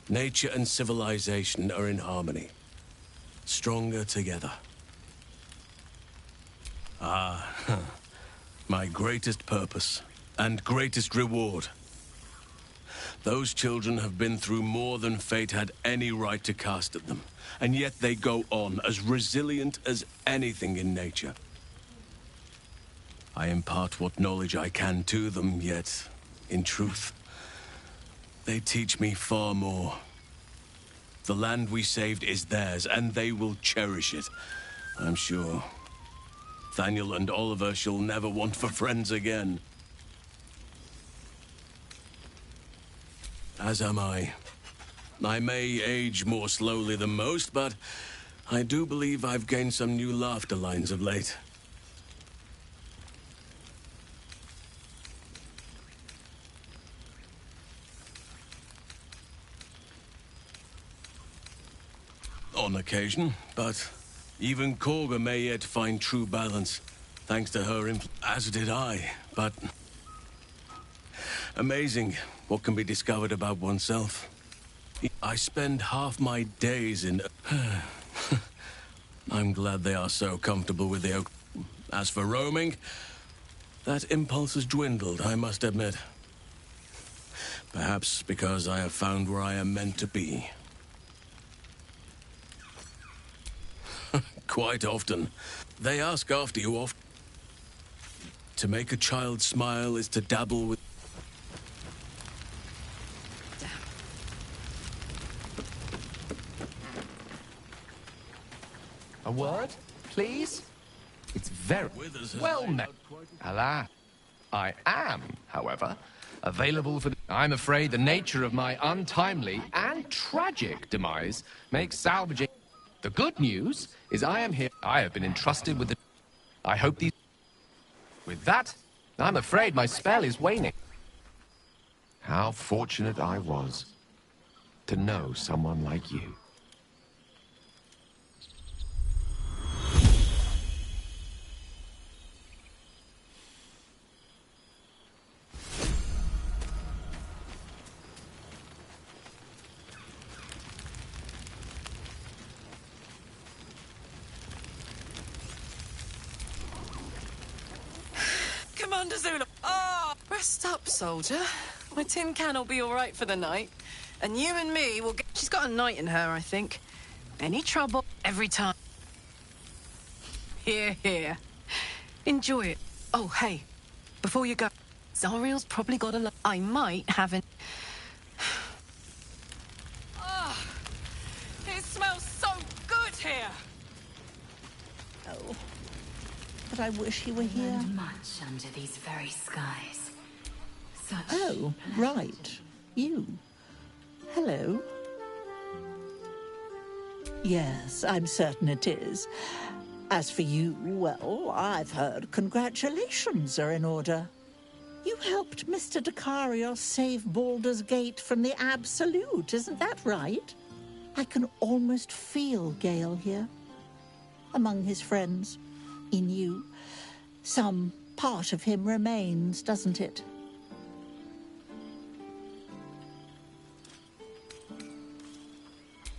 Nature and civilization are in harmony. Stronger together. Ah, my greatest purpose and greatest reward. Those children have been through more than fate had any right to cast at them, and yet they go on as resilient as anything in nature. I impart what knowledge I can to them, yet, in truth, they teach me far more. The land we saved is theirs, and they will cherish it, I'm sure. Thaniel and Oliver shall never want for friends again. As am I. I may age more slowly than most, but I do believe I've gained some new laughter lines of late. on occasion, but even Korga may yet find true balance, thanks to her as did I, but... Amazing what can be discovered about oneself. I spend half my days in... I'm glad they are so comfortable with the oak. As for roaming, that impulse has dwindled, I must admit. Perhaps because I have found where I am meant to be. Quite often. They ask after you often. To make a child smile is to dabble with... A word, please? It's very well met. Alas, I am, however, available for... I'm afraid the nature of my untimely and tragic demise makes salvaging... The good news is I am here. I have been entrusted with the... I hope these... With that, I'm afraid my spell is waning. How fortunate I was to know someone like you. Commander Zula. Oh, rest up, soldier. My tin can will be all right for the night. And you and me will get... She's got a knight in her, I think. Any trouble, every time. Here, here. Enjoy it. Oh, hey. Before you go, Zariel's probably got a... I might have an... Oh, it smells so good here. Oh. But I wish he were here. Much under these very skies. Such... Oh, right. You. Hello. Yes, I'm certain it is. As for you, well, I've heard congratulations are in order. You helped Mr. Dekarios save Baldur's Gate from the Absolute, isn't that right? I can almost feel Gale here. Among his friends. In you. Some part of him remains, doesn't it?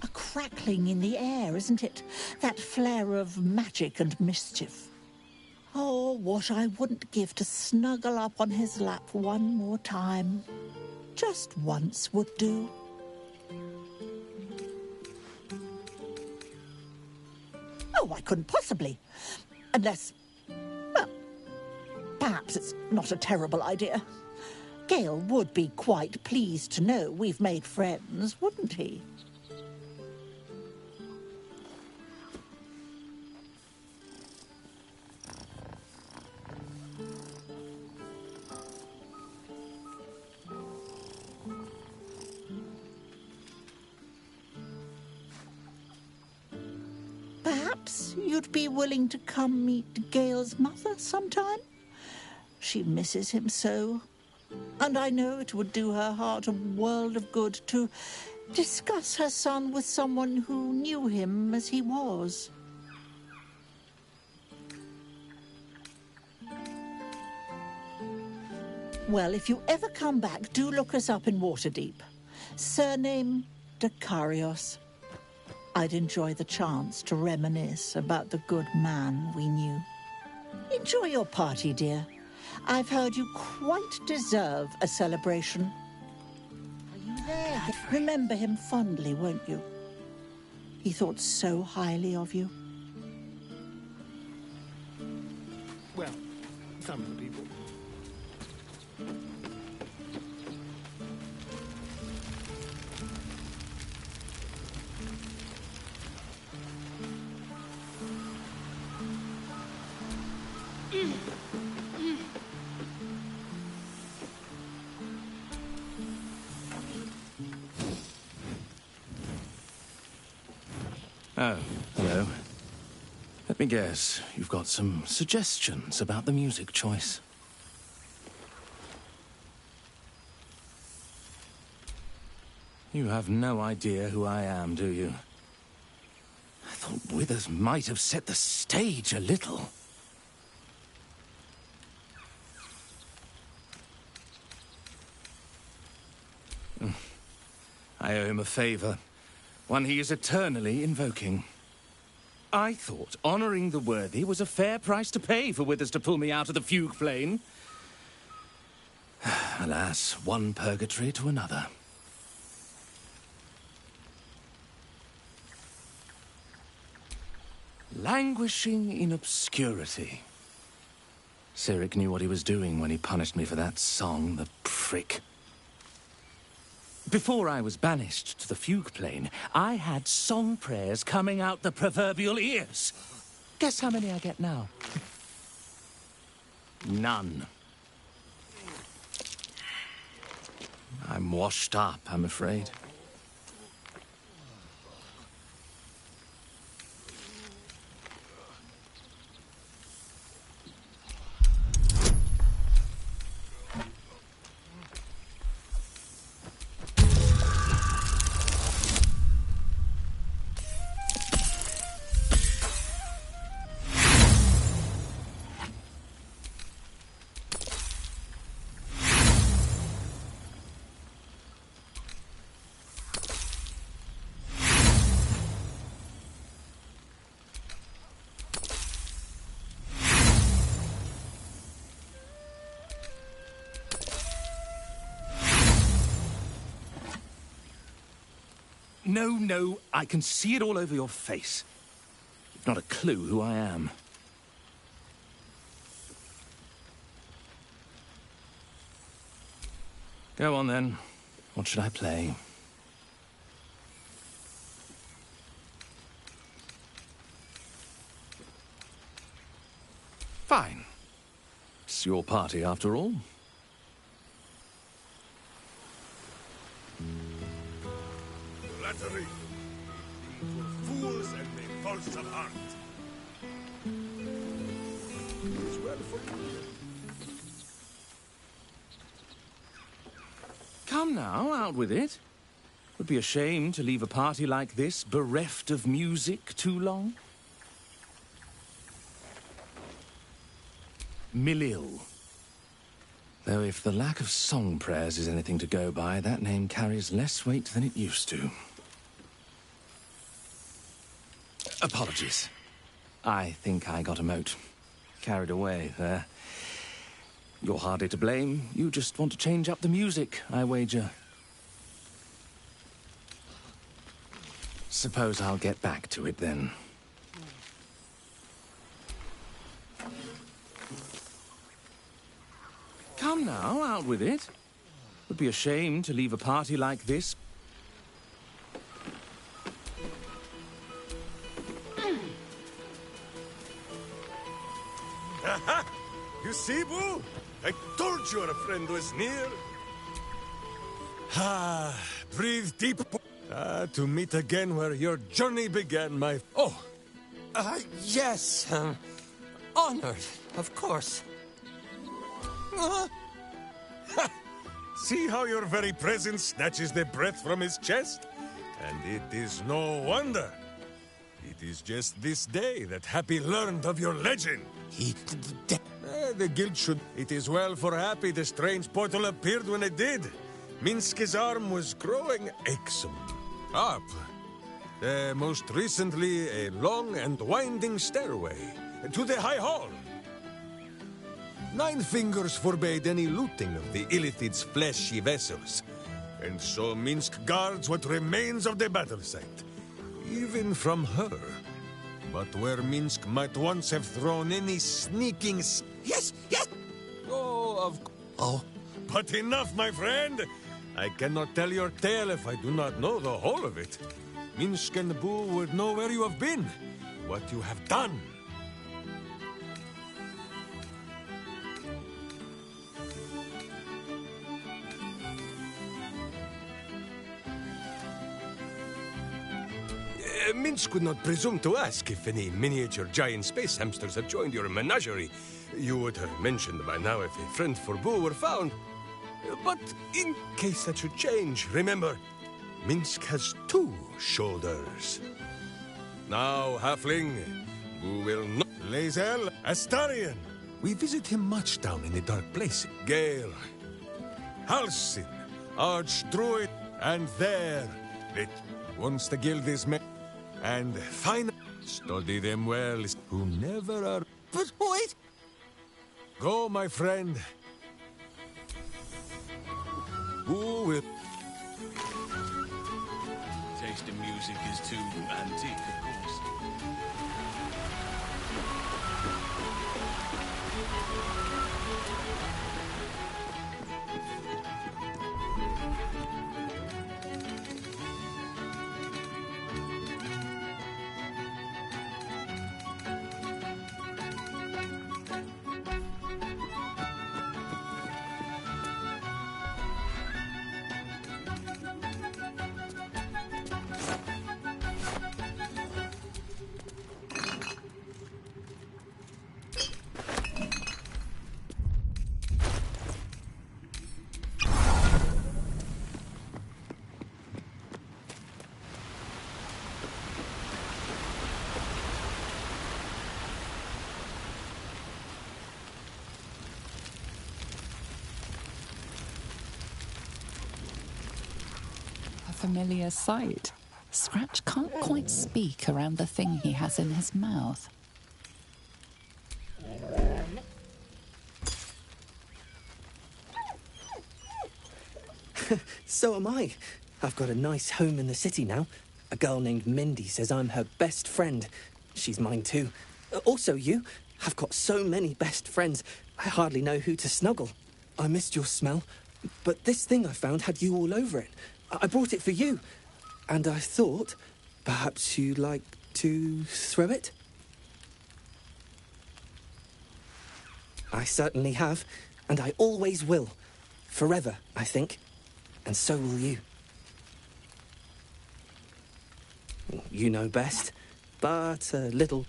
A crackling in the air, isn't it? That flare of magic and mischief. Oh, what I wouldn't give to snuggle up on his lap one more time. Just once would do. Oh, I couldn't possibly. Unless, well, perhaps it's not a terrible idea. Gale would be quite pleased to know we've made friends, wouldn't he? Perhaps you'd be willing to come meet Gale's mother sometime? She misses him so. And I know it would do her heart a world of good to discuss her son with someone who knew him as he was. Well, if you ever come back, do look us up in Waterdeep. Surname Dekarios. I'd enjoy the chance to reminisce about the good man we knew. Enjoy your party, dear. I've heard you quite deserve a celebration. Are you there? Remember him fondly, won't you? He thought so highly of you. Well, some of the people. Oh, hello. Let me guess, you've got some suggestions about the music choice. You have no idea who I am, do you? thought Withers might have set the stage a little. I owe him a favor, one he is eternally invoking. I thought honoring the worthy was a fair price to pay for Withers to pull me out of the fugue plane. Alas, one purgatory to another. Languishing in obscurity. Cyric knew what he was doing when he punished me for that song, the prick. Before I was banished to the fugue plane, I had song prayers coming out the proverbial ears. Guess how many I get now? None. I'm washed up, I'm afraid. No, I can see it all over your face. You've not a clue who I am. Go on, then. What should I play? Fine. It's your party, after all. Flattery. Fools and the false of heart. It's well for you. Come now, out with it. Would be a shame to leave a party like this bereft of music too long. Milil. Though if the lack of song prayers is anything to go by, that name carries less weight than it used to. Apologies. I think I got a mote. Carried away there. You're hardly to blame. You just want to change up the music, I wager. Suppose I'll get back to it then. Come now, out with it. Would be a shame to leave a party like this. Aha! You see, Boo? I told you our friend was near. Ah, breathe deep. To meet again where your journey began, my... Oh! Yes, honored, of course. See how your very presence snatches the breath from his chest? And it is no wonder. It is just this day that Happy learned of your legend. The guild should... It is well for Happy the strange portal appeared when it did. Minsk's arm was growing aexum. Up. Most recently, a long and winding stairway to the High Hall. 9 fingers forbade any looting of the Illithid's fleshy vessels, and so Minsk guards what remains of the battle site, even from her. But where Minsk might once have thrown any sneaking... Yes! Oh. But enough, my friend! I cannot tell your tale if I do not know the whole of it. Minsk and Boo would know where you have been, what you have done. Minsk would not presume to ask if any miniature giant space hamsters have joined your menagerie. You would have mentioned by now if a friend for Boo were found. But in case that should change, remember, Minsk has 2 shoulders. Now, Halfling, who will not... Lae'zel, Astarion. We visit him much down in the dark place. Gale, Halsin, Archdruid, and there. Once the guild is met, and finally, study them well, who never are... But wait! Go, my friend. Who will... Taste in music is too antique, of course. Familiar sight. Scratch can't quite speak around the thing he has in his mouth. So am I. I've got a nice home in the city now. A girl named Mindy says I'm her best friend. She's mine too. Also you. I've got so many best friends, I hardly know who to snuggle. I missed your smell, but this thing I found had you all over it. I brought it for you, and I thought perhaps you'd like to throw it? I certainly have, and I always will. Forever, I think. And so will you. You know best, but a little...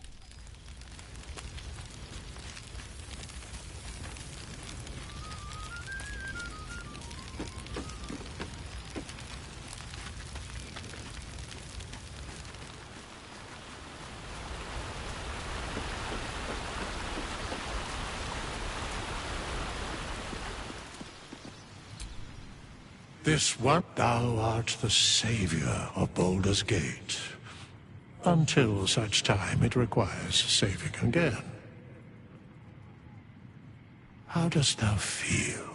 This one, thou art the savior of Baldur's Gate, until such time it requires saving again. How dost thou feel?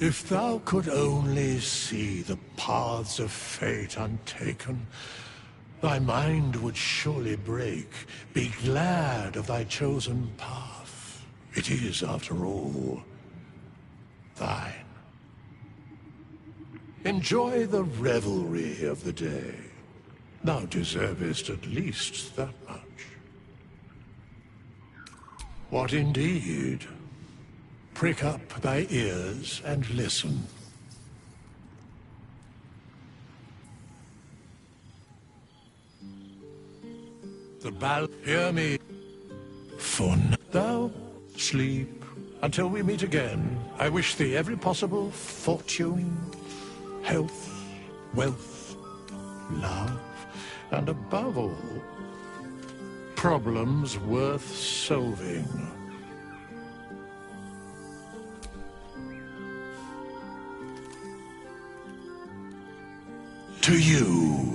If thou could only see the paths of fate untaken, thy mind would surely break. Be glad of thy chosen path. It is, after all, thine. Enjoy the revelry of the day. Thou deservest at least that much. What indeed? Prick up thy ears and listen. The bell, hear me. Fun. Thou sleep. Until we meet again, I wish thee every possible fortune, health, wealth, love, and above all, problems worth solving. To you.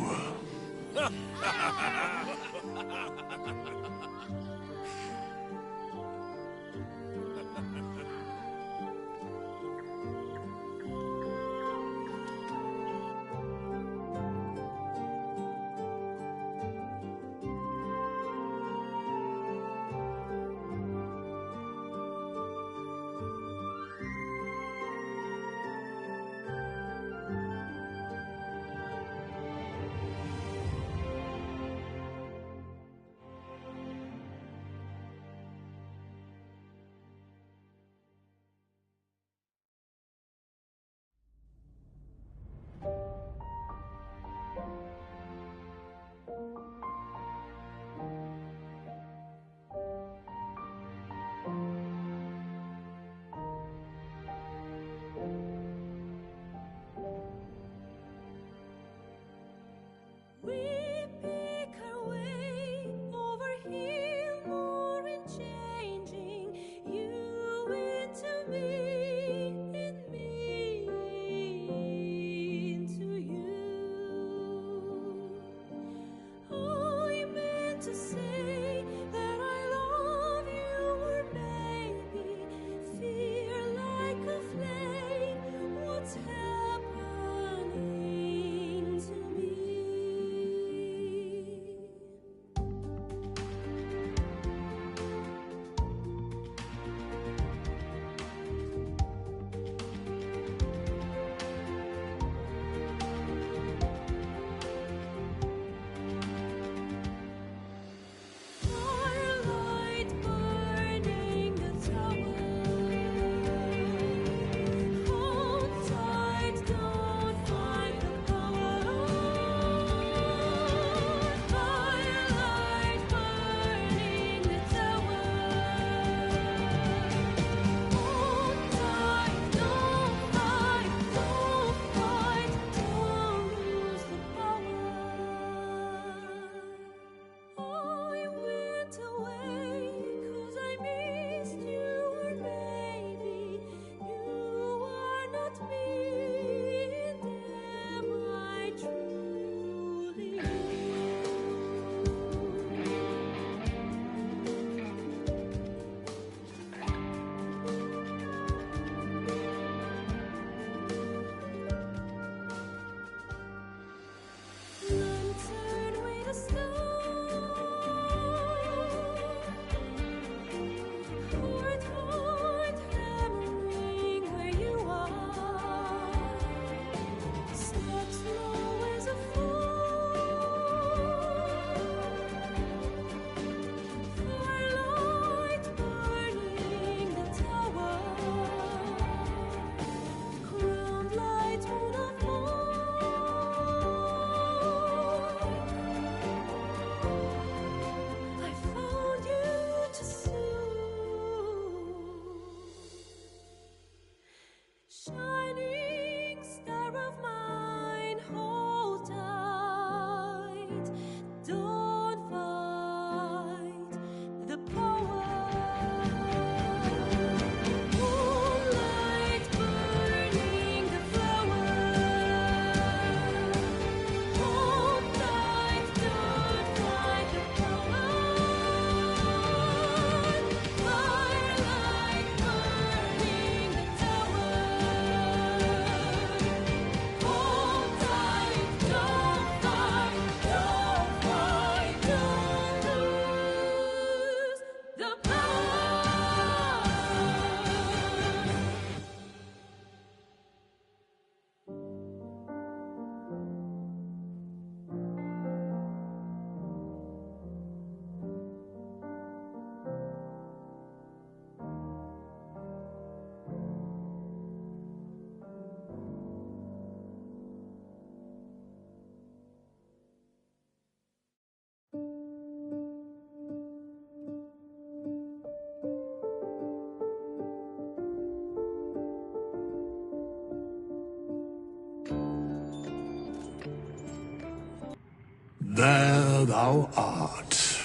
There thou art,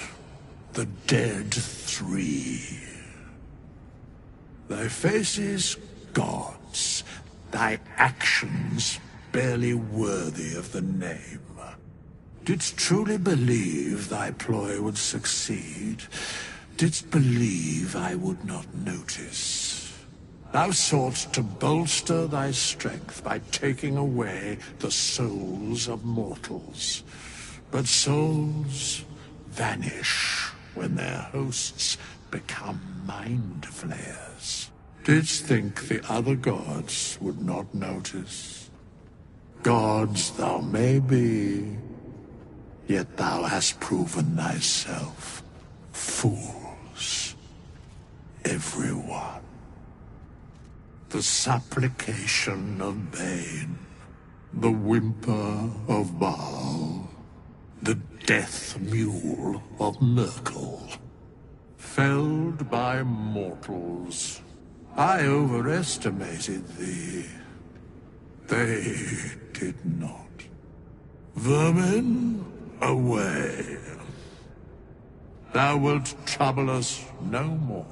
the dead three. Thy faces gods, thy actions barely worthy of the name. Didst truly believe thy ploy would succeed? Didst believe I would not notice? Thou soughtst to bolster thy strength by taking away the souls of mortals. But souls vanish when their hosts become mind flayers. Didst think the other gods would not notice? Gods thou may be, yet thou hast proven thyself fools, everyone. The supplication of Bane, the whimper of Baal, the death mule of Merkel. Felled by mortals, I overestimated thee. They did not. Vermin, away. Thou wilt trouble us no more.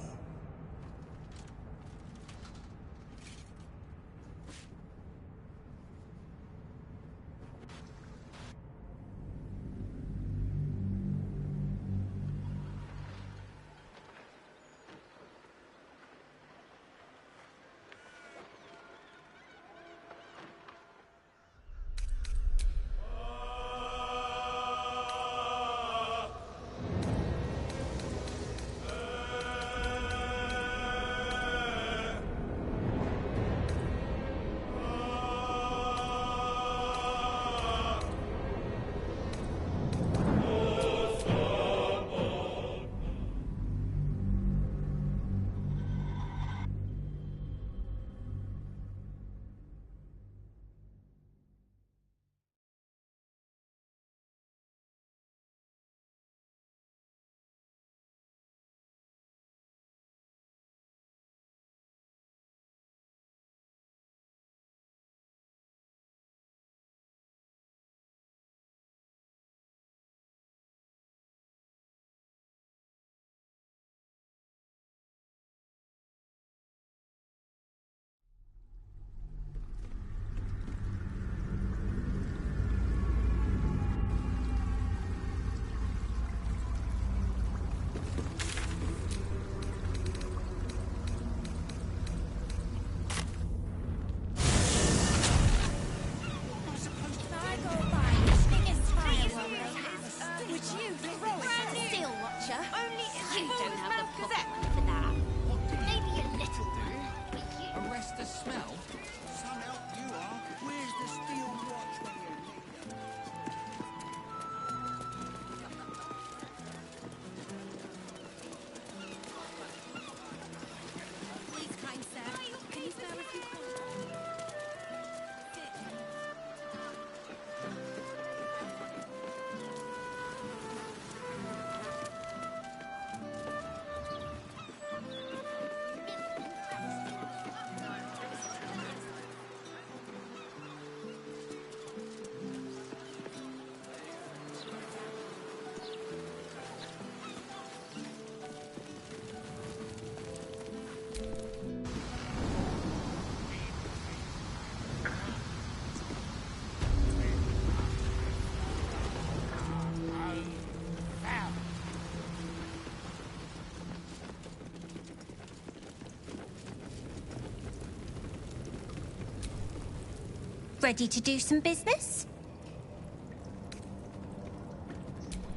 Ready to do some business?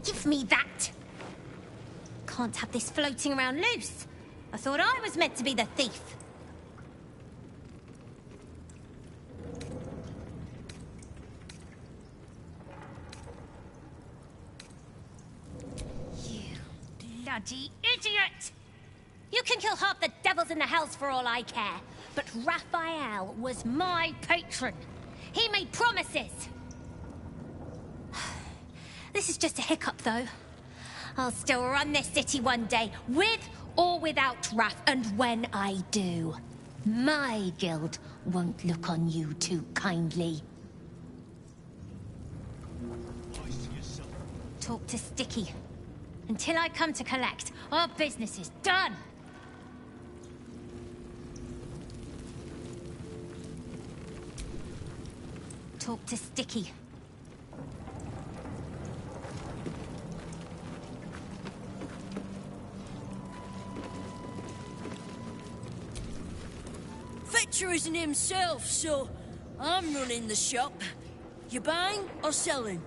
Give me that! Can't have this floating around loose. I thought I was meant to be the thief. You bloody idiot! You can kill half the devils in the hells for all I care, but Raphael was my patron. He made promises. This is just a hiccup, though. I'll still run this city one day, with or without Raph, and when I do, my guild won't look on you too kindly. Talk to Sticky. Until I come to collect, our business is done! Talk to Sticky. Fetcher isn't himself, so I'm running the shop. You buying or selling?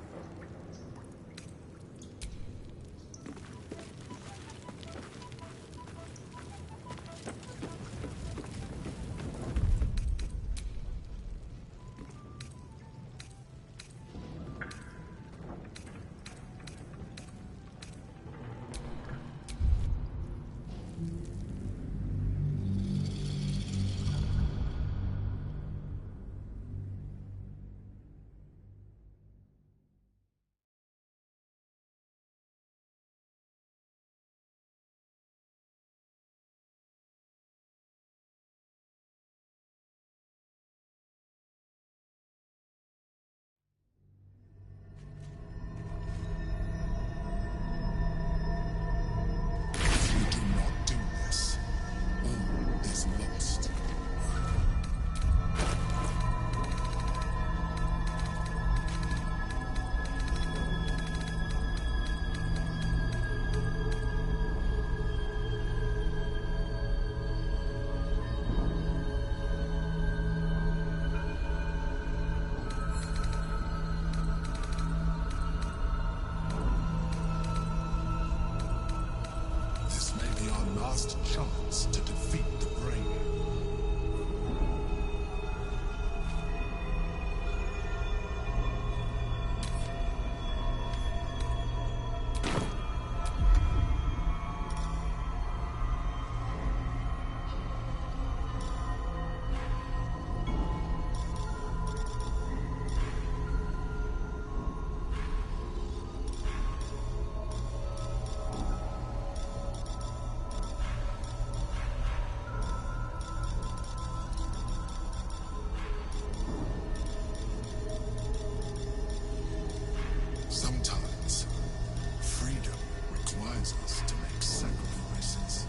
Last chance to defeat the brain. Sometimes, freedom requires us to make sacrifices.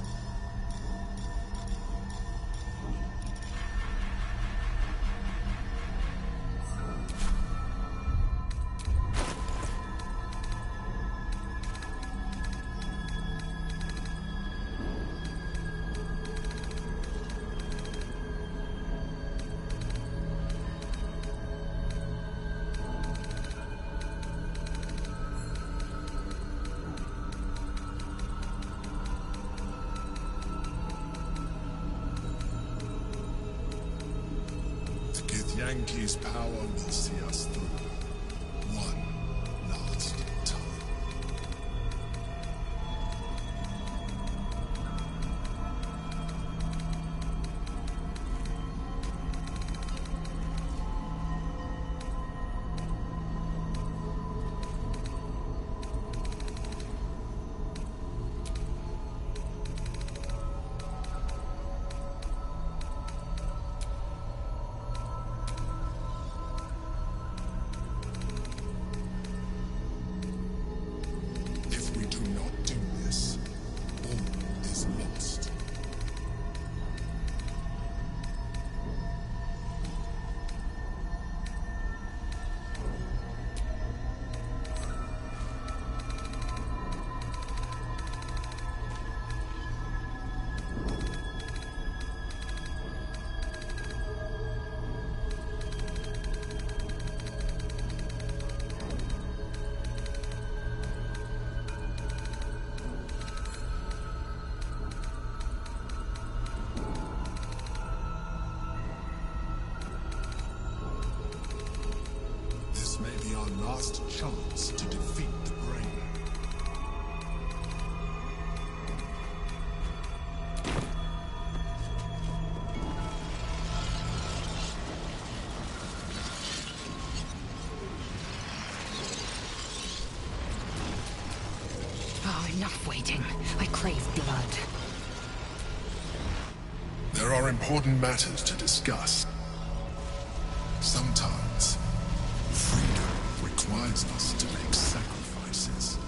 Yankee's power will see us through one last time. Last chance to defeat the brain. Oh, enough waiting. I crave blood. There are important matters to discuss. Sometimes, freedom requires us to make sacrifices.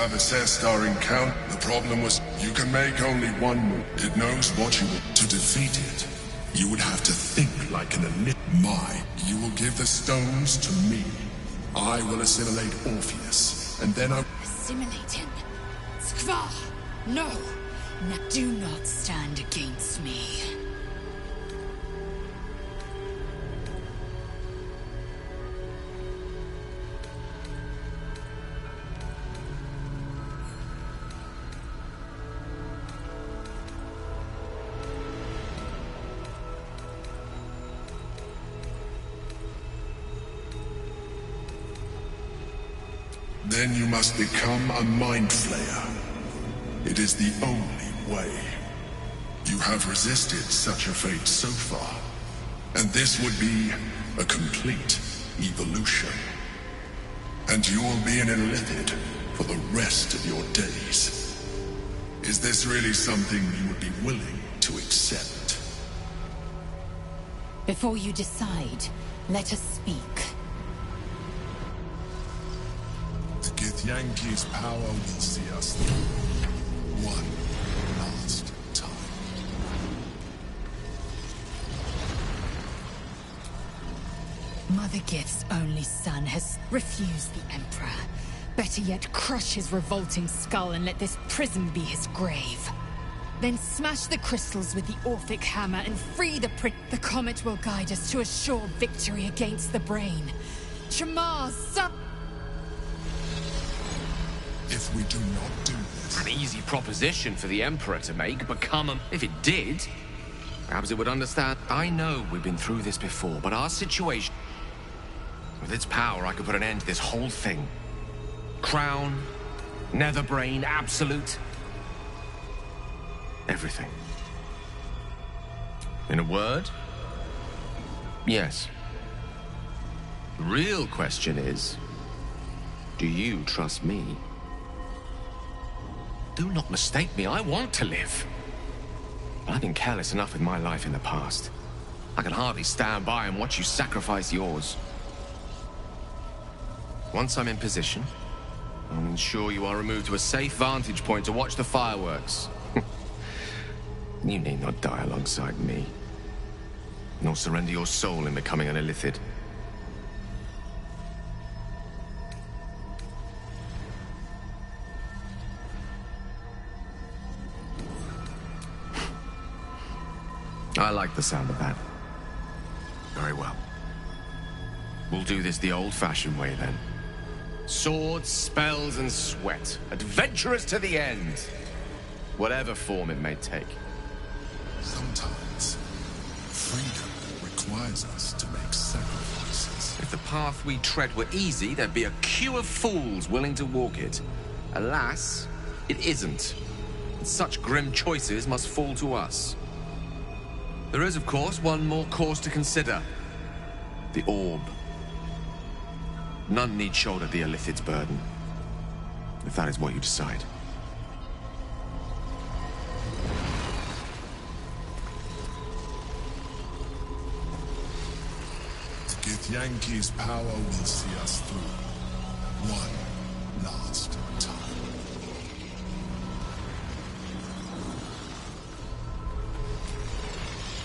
have assessed our encounter. The problem was you can make only one move. It knows what you want. To defeat it, you would have to think like an elite. You will give the stones to me. I will assimilate Orpheus, and then I... Assimilate him? Skvar! No! Do not stand against me. Then you must become a Mind Flayer. It is the only way. You have resisted such a fate so far, and this would be a complete evolution. And you will be an illithid for the rest of your days. Is this really something you would be willing to accept? Before you decide, let us speak. The Githyanki's power will see us through one last time. Mother Gith's only son has refused the Emperor. Better yet, crush his revolting skull and let this prison be his grave. Then smash the crystals with the Orphic hammer and free the The comet will guide us to a sure victory against the brain. Shamar's son... If we do not do this... An easy proposition for the Emperor to make, if it did, perhaps it would understand. I know we've been through this before, but our situation... With its power, I could put an end to this whole thing. Crown, Netherbrain, Absolute. Everything. In a word, yes. The real question is, do you trust me? Do not mistake me, I want to live. But I've been careless enough with my life in the past. I can hardly stand by and watch you sacrifice yours. Once I'm in position, I'll ensure you are removed to a safe vantage point to watch the fireworks. You need not die alongside me, nor surrender your soul in becoming an illithid. I like the sound of that. Very well. We'll do this the old-fashioned way, then. Swords, spells, and sweat. Adventurous to the end. Whatever form it may take. Sometimes, freedom requires us to make sacrifices. If the path we tread were easy, there'd be a queue of fools willing to walk it. Alas, it isn't. And such grim choices must fall to us. There is, of course, one more course to consider. The orb. None need shoulder the illithid's burden, if that is what you decide. The Githyanki's power will see us through one last time.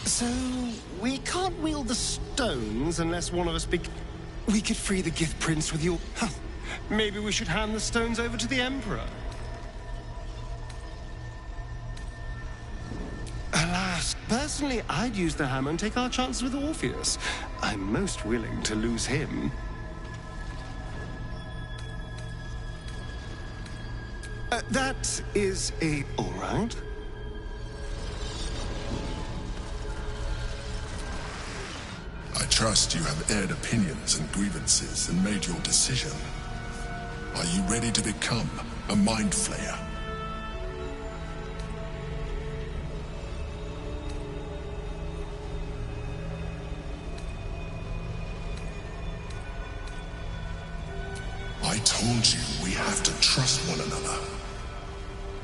So, we can't wield the stones unless one of us We could free the Gith Prince with your... Huh. Maybe we should hand the stones over to the Emperor. Alas, personally, I'd use the hammer and take our chances with Orpheus. I'm most willing to lose him. That is a... all right. I trust you have aired opinions and grievances and made your decision. Are you ready to become a Mind Flayer? I told you we have to trust one another.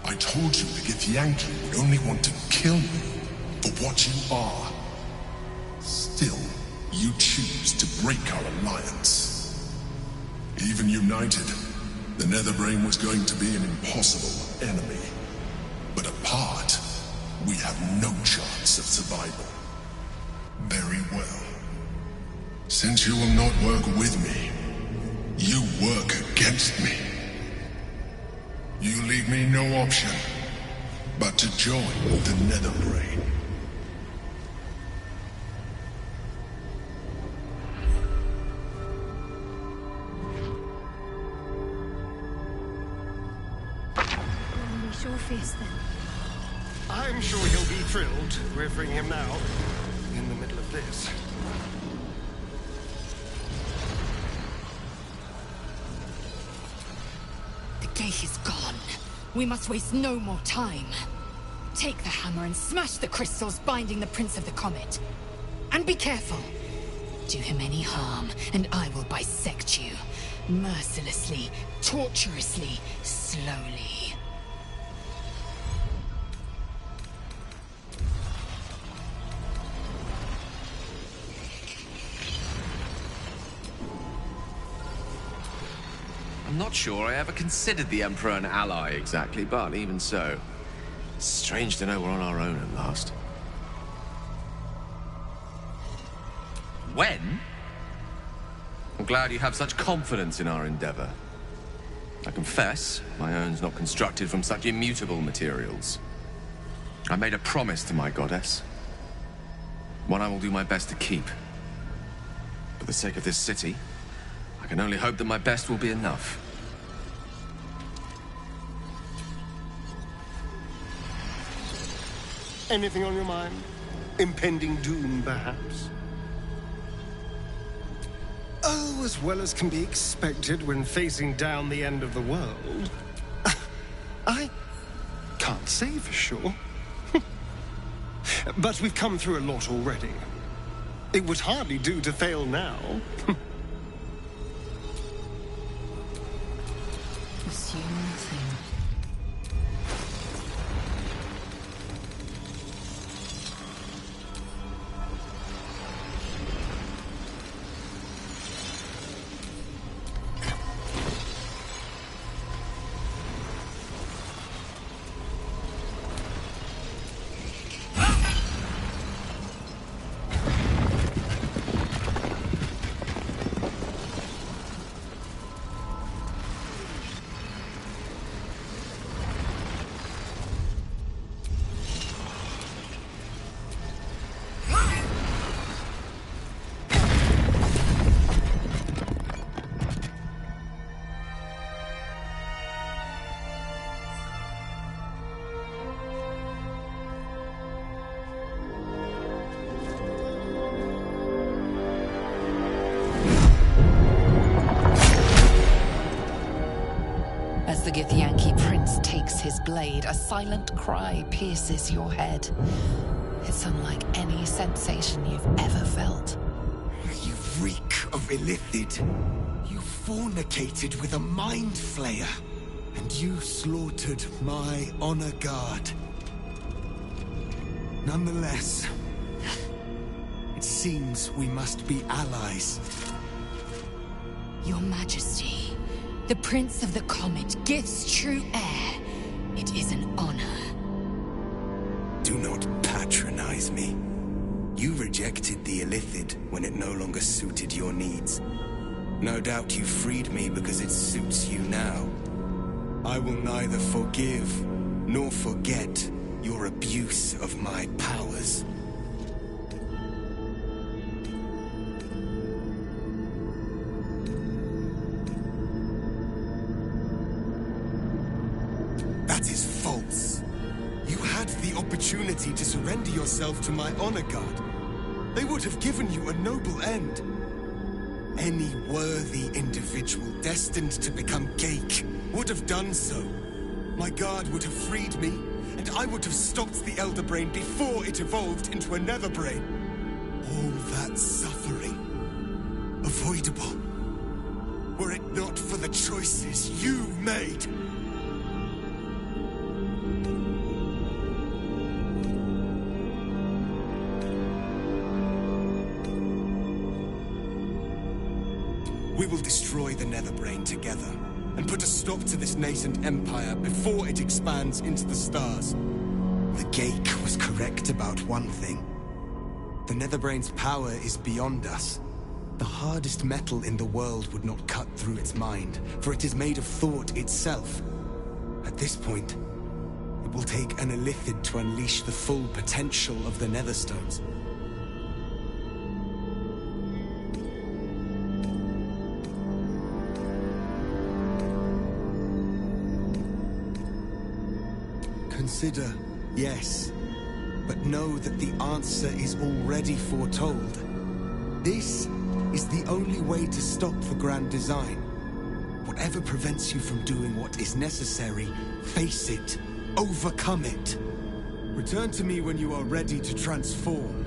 I told you the Githyanki would only want to kill you for what you are. Still, you choose to break our alliance. Even united, the Netherbrain was going to be an impossible enemy. But apart, we have no chance of survival. Very well. Since you will not work with me, you work against me. You leave me no option but to join the Netherbrain. Unleash Orpheus, then. I'm sure he'll be thrilled. We're freeing him now, in the middle of this. The gate is gone. We must waste no more time. Take the hammer and smash the crystals binding the Prince of the Comet. And be careful. Do him any harm, and I will bisect you. Mercilessly, torturously, slowly. I'm not sure I ever considered the Emperor an ally exactly, but even so, it's strange to know we're on our own at last. When? I'm glad you have such confidence in our endeavor. I confess, my own's not constructed from such immutable materials. I made a promise to my goddess. One I will do my best to keep. For the sake of this city, I can only hope that my best will be enough. Anything on your mind? Impending doom, perhaps? Oh, as well as can be expected when facing down the end of the world. I can't say for sure. But we've come through a lot already. It would hardly do to fail now. Assume nothing. As the Githyanki prince takes his blade, a silent cry pierces your head. It's unlike any sensation you've ever felt. You reek of Illithid. You fornicated with a mind flayer. And you slaughtered my honor guard. Nonetheless, it seems we must be allies. Your Majesty, the Prince of the Comet gives true heir. It is an honor. Do not patronize me. You rejected the Illithid when it no longer suited your needs. No doubt you freed me because it suits you now. I will neither forgive nor forget your abuse of my powers. That is false. You had the opportunity to surrender yourself to my honor guard. They would have given you a noble end. Any worthy individual destined to become Geik would have done so. My guard would have freed me, and I would have stopped the Elder Brain before it evolved into a Nether Brain. All that suffering, avoidable, were it not for the choices you made. We will destroy the Nether Brain together. and put a stop to this nascent empire before it expands into the stars. The Geik was correct about one thing. The Netherbrain's power is beyond us. The hardest metal in the world would not cut through its mind, for it is made of thought itself. At this point, it will take an Illithid to unleash the full potential of the Netherstones. Consider, yes, but know that the answer is already foretold. This is the only way to stop the grand design. Whatever prevents you from doing what is necessary, face it, overcome it. Return to me when you are ready to transform.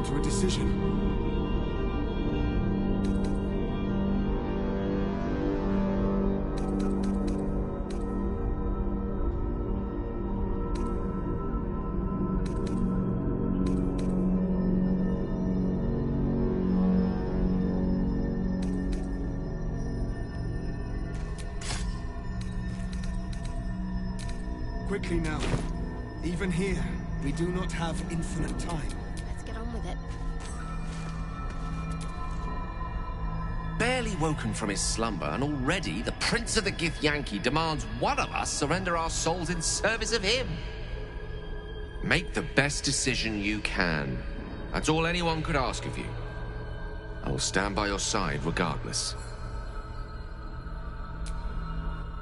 To a decision. Quickly now. Even here, we do not have infinite time. Barely woken from his slumber, and already the Prince of the Githyanki demands one of us surrender our souls in service of him. Make the best decision you can. That's all anyone could ask of you. I will stand by your side regardless.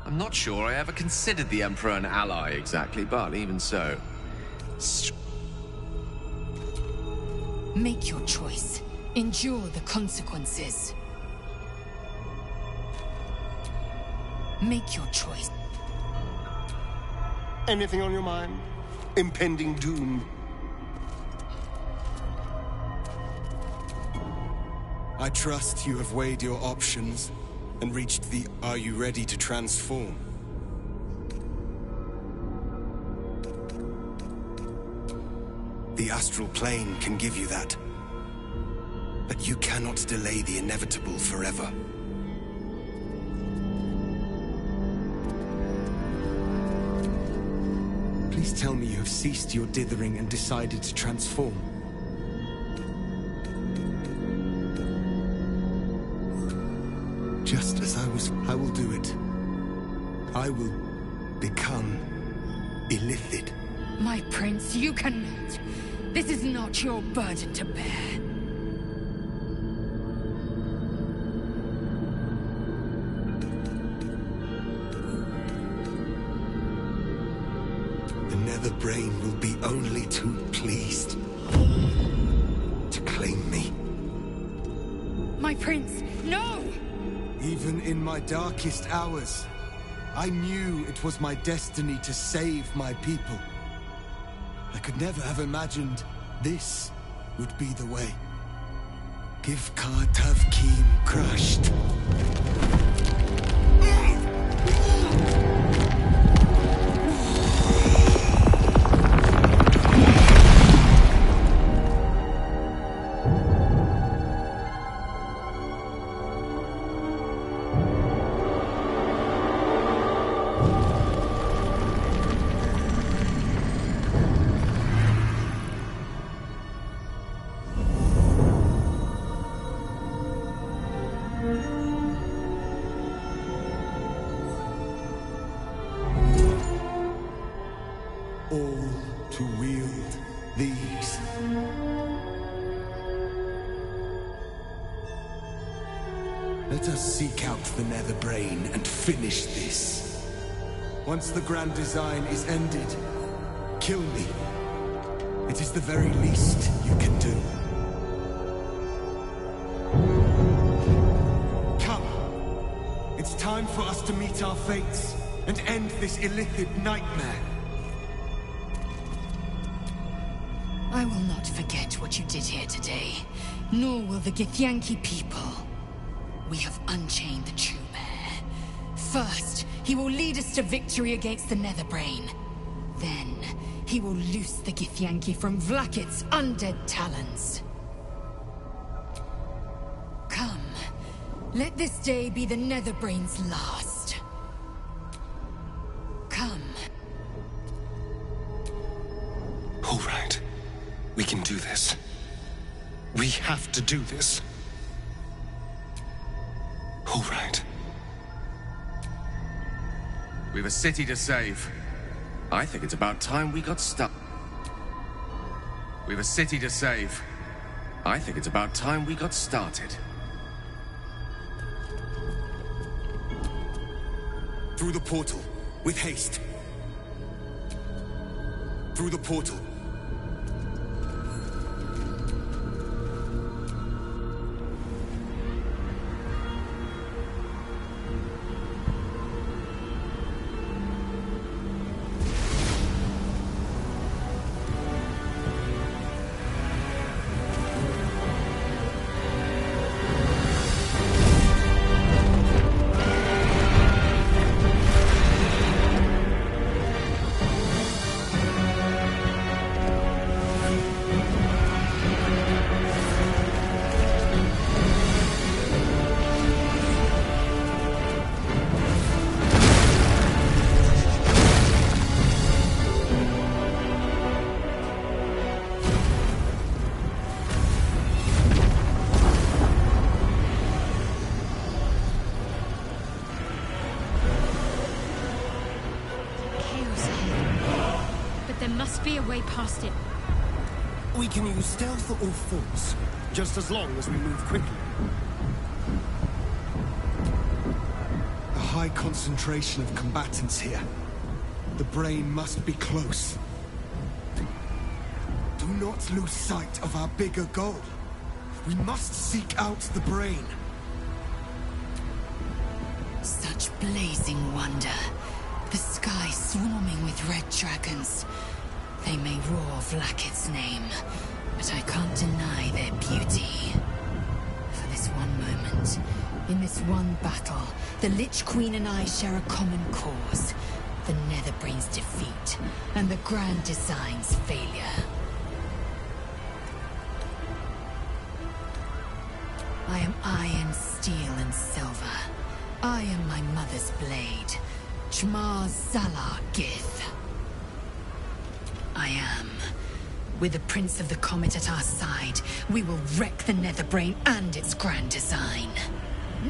I'm not sure I ever considered the Emperor an ally exactly, but even so... Make your choice. Endure the consequences. Make your choice. Anything on your mind? Impending doom? I trust you have weighed your options and reached the "Are you ready to transform?" The astral plane can give you that. But you cannot delay the inevitable forever. Please tell me you have ceased your dithering and decided to transform. Just as I will do it. I will become Illithid. My prince, you cannot. This is not your burden to bear. The Netherbrain will be only too pleased to claim me. My prince, no! Even in my darkest hours, I knew it was my destiny to save my people. I could never have imagined this would be the way. Give Tavkim crushed. All to wield these. Let us seek out the Netherbrain and finish this. Once the grand design is ended, kill me. It is the very least you can do. It's time for us to meet our fates and end this illithid nightmare. I will not forget what you did here today, nor will the Githyanki people. We have unchained the true bear. First, he will lead us to victory against the Netherbrain. Then, he will loose the Githyanki from Vlakit's undead talons. Come, let this day be the Netherbrain's last. Come. All right. We can do this. We have to do this. All right. We've a city to save. I think it's about time we got stuck. We've a city to save. I think it's about time we got started. Through the portal, with haste. Through the portal. Past it. We can use stealth or force, just as long as we move quickly. A high concentration of combatants here. The brain must be close. Do not lose sight of our bigger goal. We must seek out the brain. Such blazing wonder. The sky swarming with red dragons. They may roar Vlakit's name, but I can't deny their beauty. For this one moment, in this one battle, the Lich Queen and I share a common cause. The Netherbrain's defeat, and the Grand Design's failure. I am iron, steel, and silver. I am my mother's blade, Chmar Zalar Gith. I am. With the Prince of the Comet at our side, we will wreck the Netherbrain and its grand design.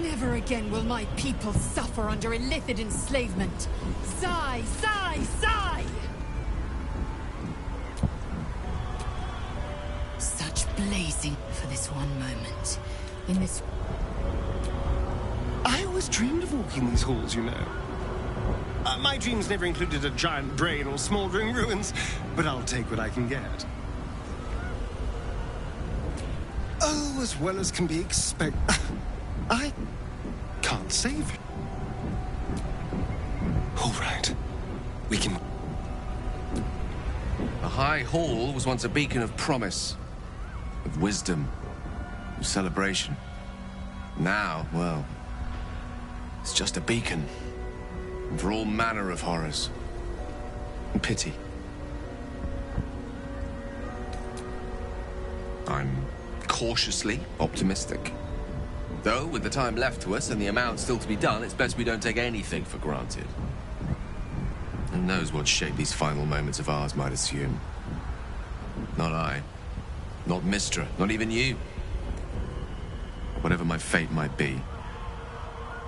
Never again will my people suffer under illithid enslavement. Sigh, sigh, sigh! Such blazing for this one moment. In this... I always dreamed of walking these halls, you know. My dreams never included a giant brain or smoldering ruins, but I'll take what I can get. Oh, as well as can be expected. I can't save it. All right. We can... The High Hall was once a beacon of promise, of wisdom, of celebration. Now, well, it's just a beacon. And for all manner of horrors. And pity. I'm cautiously optimistic. Though, with the time left to us and the amount still to be done, it's best we don't take anything for granted. Who knows what shape these final moments of ours might assume? Not I. Not Mistra. Not even you. Whatever my fate might be,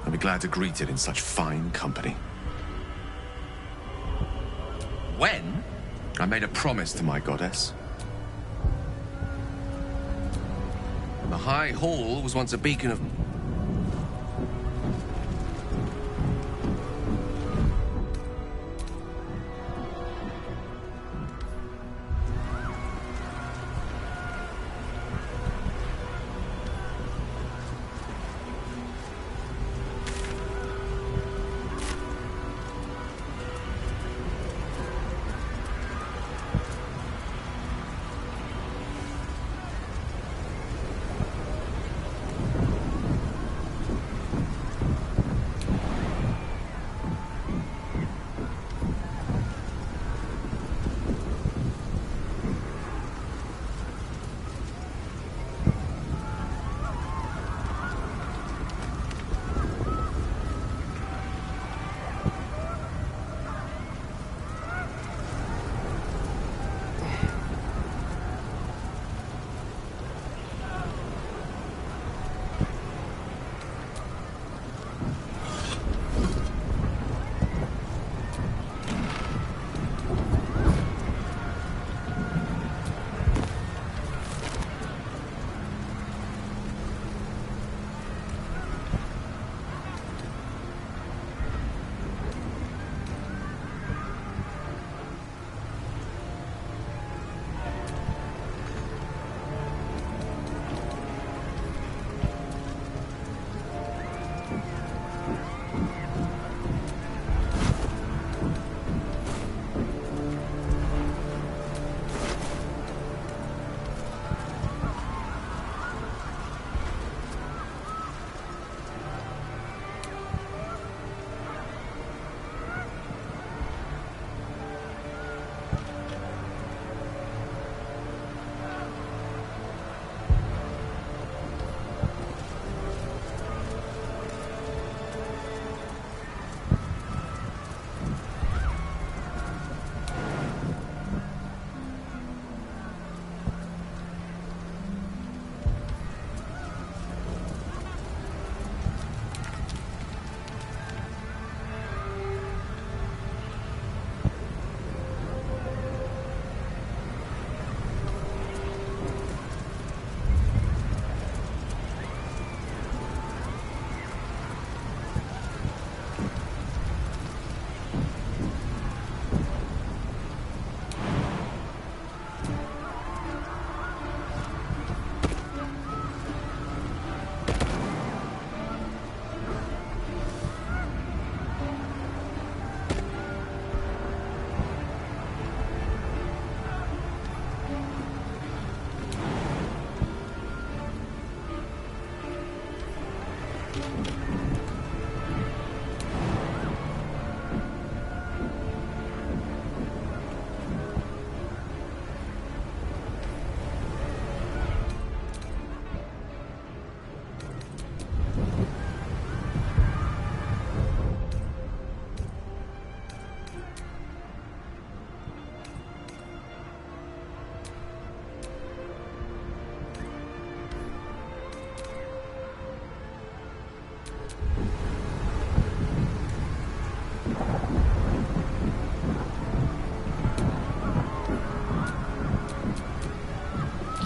I'll be glad to greet it in such fine company. When I made a promise to my goddess. The High Hall was once a beacon of...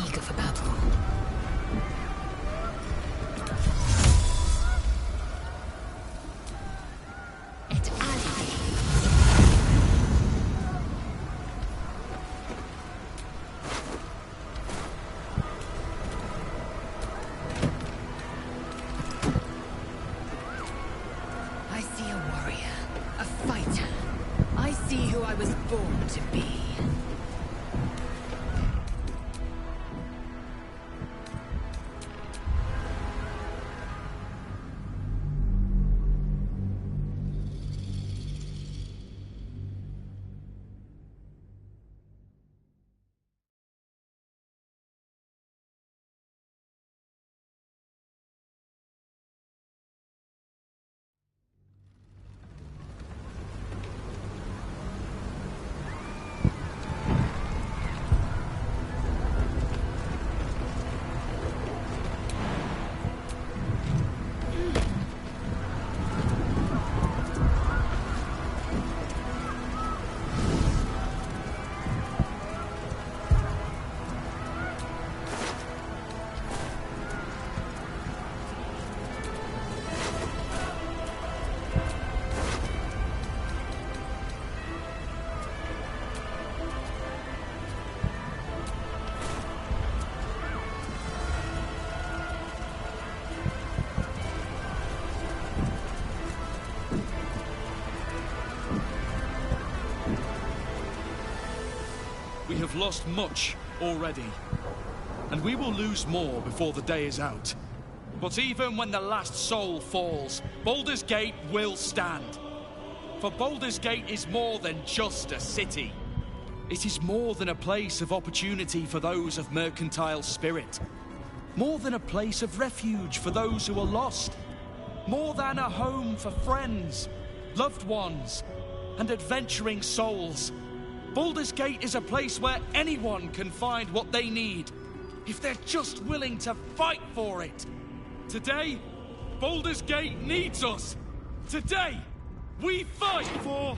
Eager for battle. Et Ali. I see a warrior, a fighter. I see who I was born to be. We have lost much already, and we will lose more before the day is out. But even when the last soul falls, Baldur's Gate will stand. For Baldur's Gate is more than just a city. It is more than a place of opportunity for those of mercantile spirit. More than a place of refuge for those who are lost. More than a home for friends, loved ones, and adventuring souls. Baldur's Gate is a place where anyone can find what they need, if they're just willing to fight for it. Today, Baldur's Gate needs us. Today, we fight for...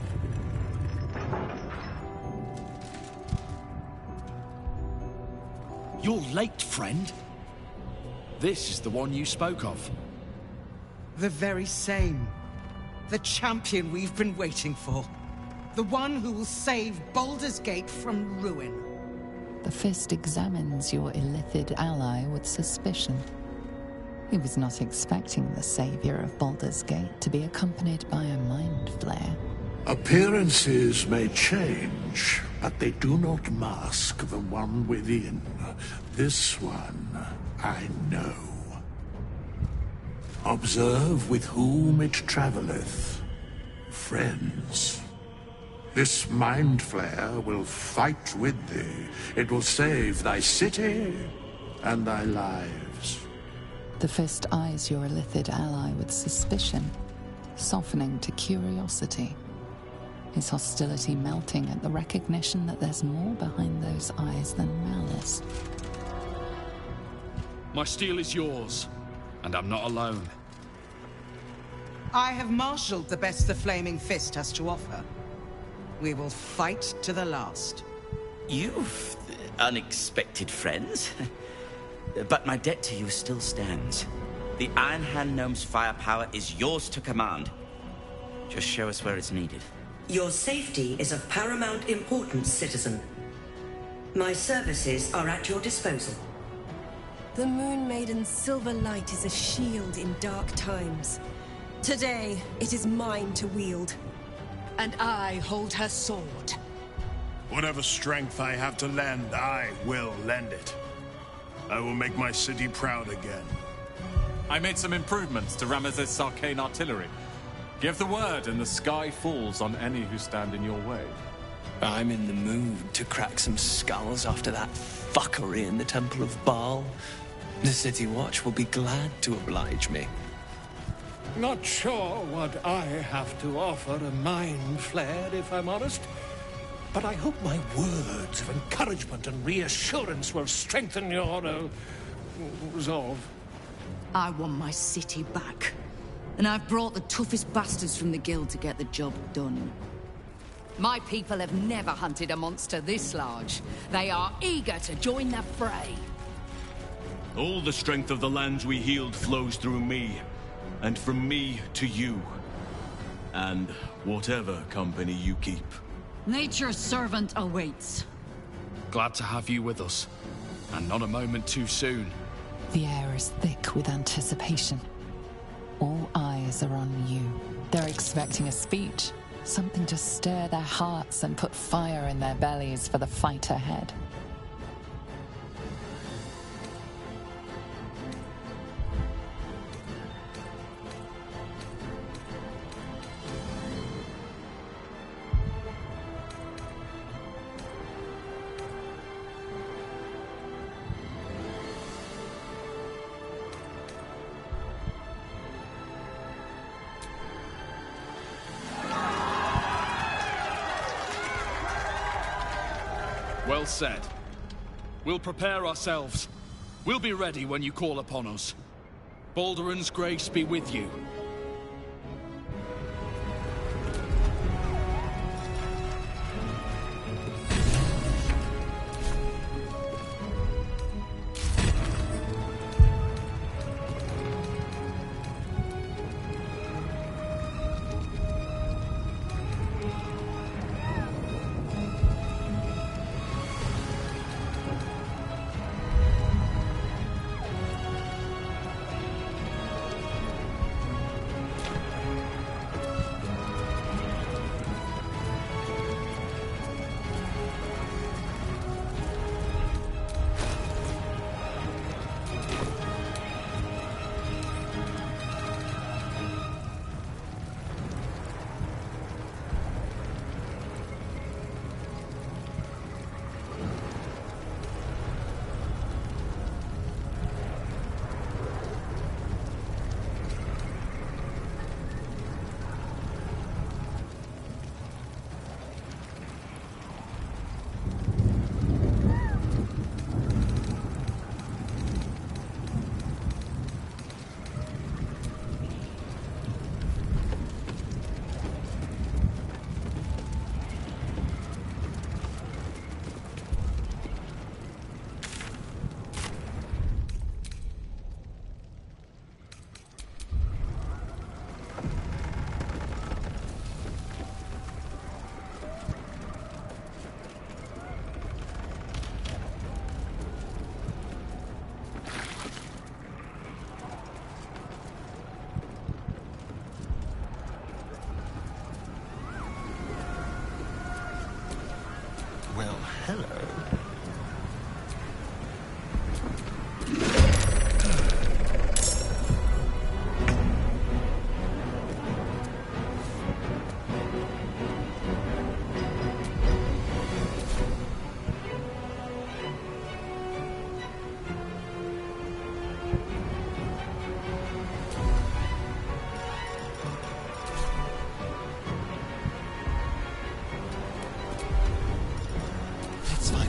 You're late, friend. This is the one you spoke of. The very same. The champion we've been waiting for. The one who will save Baldur's Gate from ruin. The Fist examines your illithid ally with suspicion. He was not expecting the savior of Baldur's Gate to be accompanied by a mind flare. Appearances may change, but they do not mask the one within. This one I know. Observe with whom it travelleth. Friends. This mind flare will fight with thee. It will save thy city and thy lives. The Fist eyes your illithid ally with suspicion, softening to curiosity. His hostility melting at the recognition that there's more behind those eyes than malice. My steel is yours, and I'm not alone. I have marshaled the best the Flaming Fist has to offer. We will fight to the last. You've unexpected friends. But my debt to you still stands. The Iron Hand Gnome's firepower is yours to command. Just show us where it's needed. Your safety is of paramount importance, citizen. My services are at your disposal. The Moon Maiden's silver light is a shield in dark times. Today, it is mine to wield. And I hold her sword. Whatever strength I have to lend, I will lend it. I will make my city proud again. I made some improvements to Ramesses' arcane artillery. Give the word and the sky falls on any who stand in your way. I'm in the mood to crack some skulls after that fuckery in the Temple of Baal. The City Watch will be glad to oblige me. Not sure what I have to offer a mind flare, if I'm honest. But I hope my words of encouragement and reassurance will strengthen your resolve. I want my city back. And I've brought the toughest bastards from the guild to get the job done. My people have never hunted a monster this large. They are eager to join the fray. All the strength of the lands we healed flows through me, and from me to you. And whatever company you keep. Nature's servant awaits. Glad to have you with us, and not a moment too soon. The air is thick with anticipation. All eyes are on you. They're expecting a speech, something to stir their hearts and put fire in their bellies for the fight ahead. Well said. We'll prepare ourselves. We'll be ready when you call upon us. Balduran's grace be with you. Well, hello. Let's find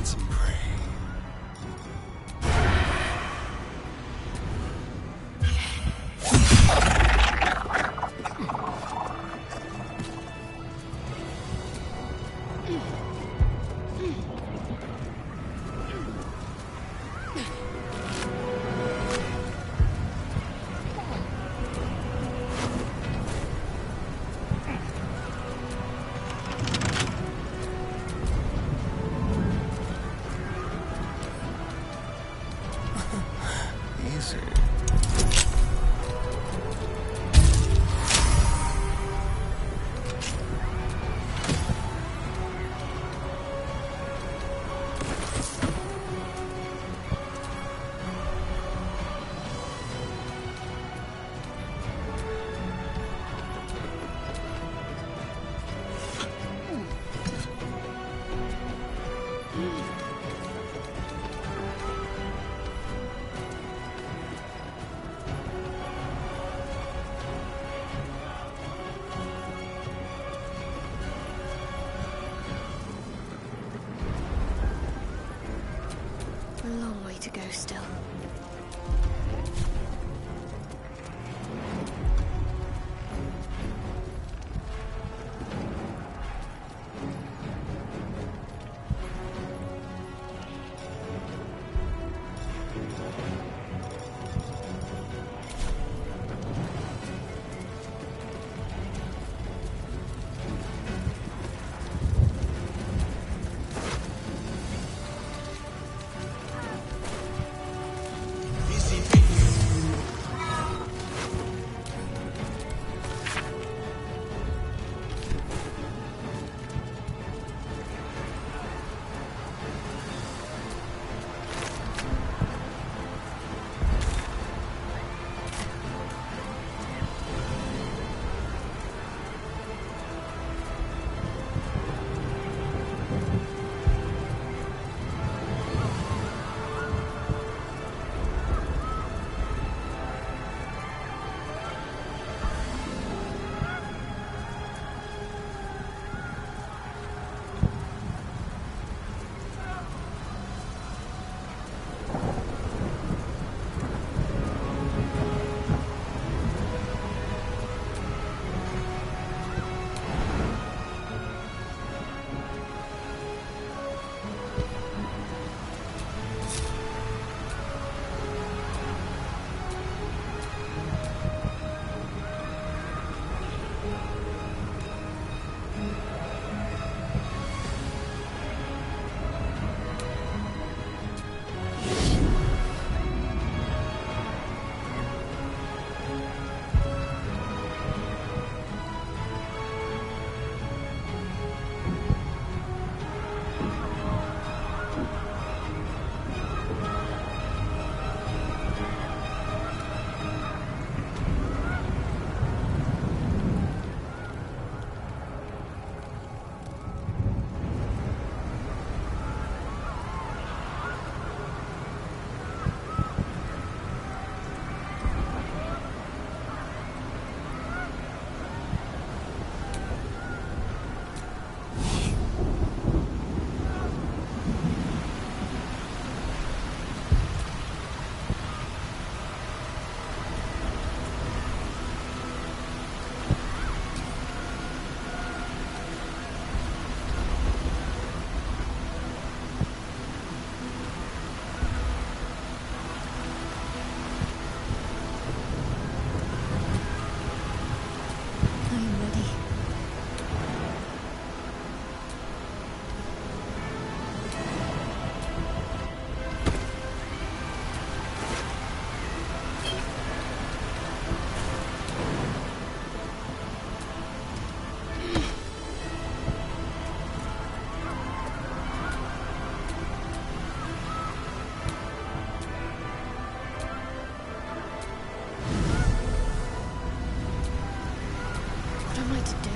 am I to do?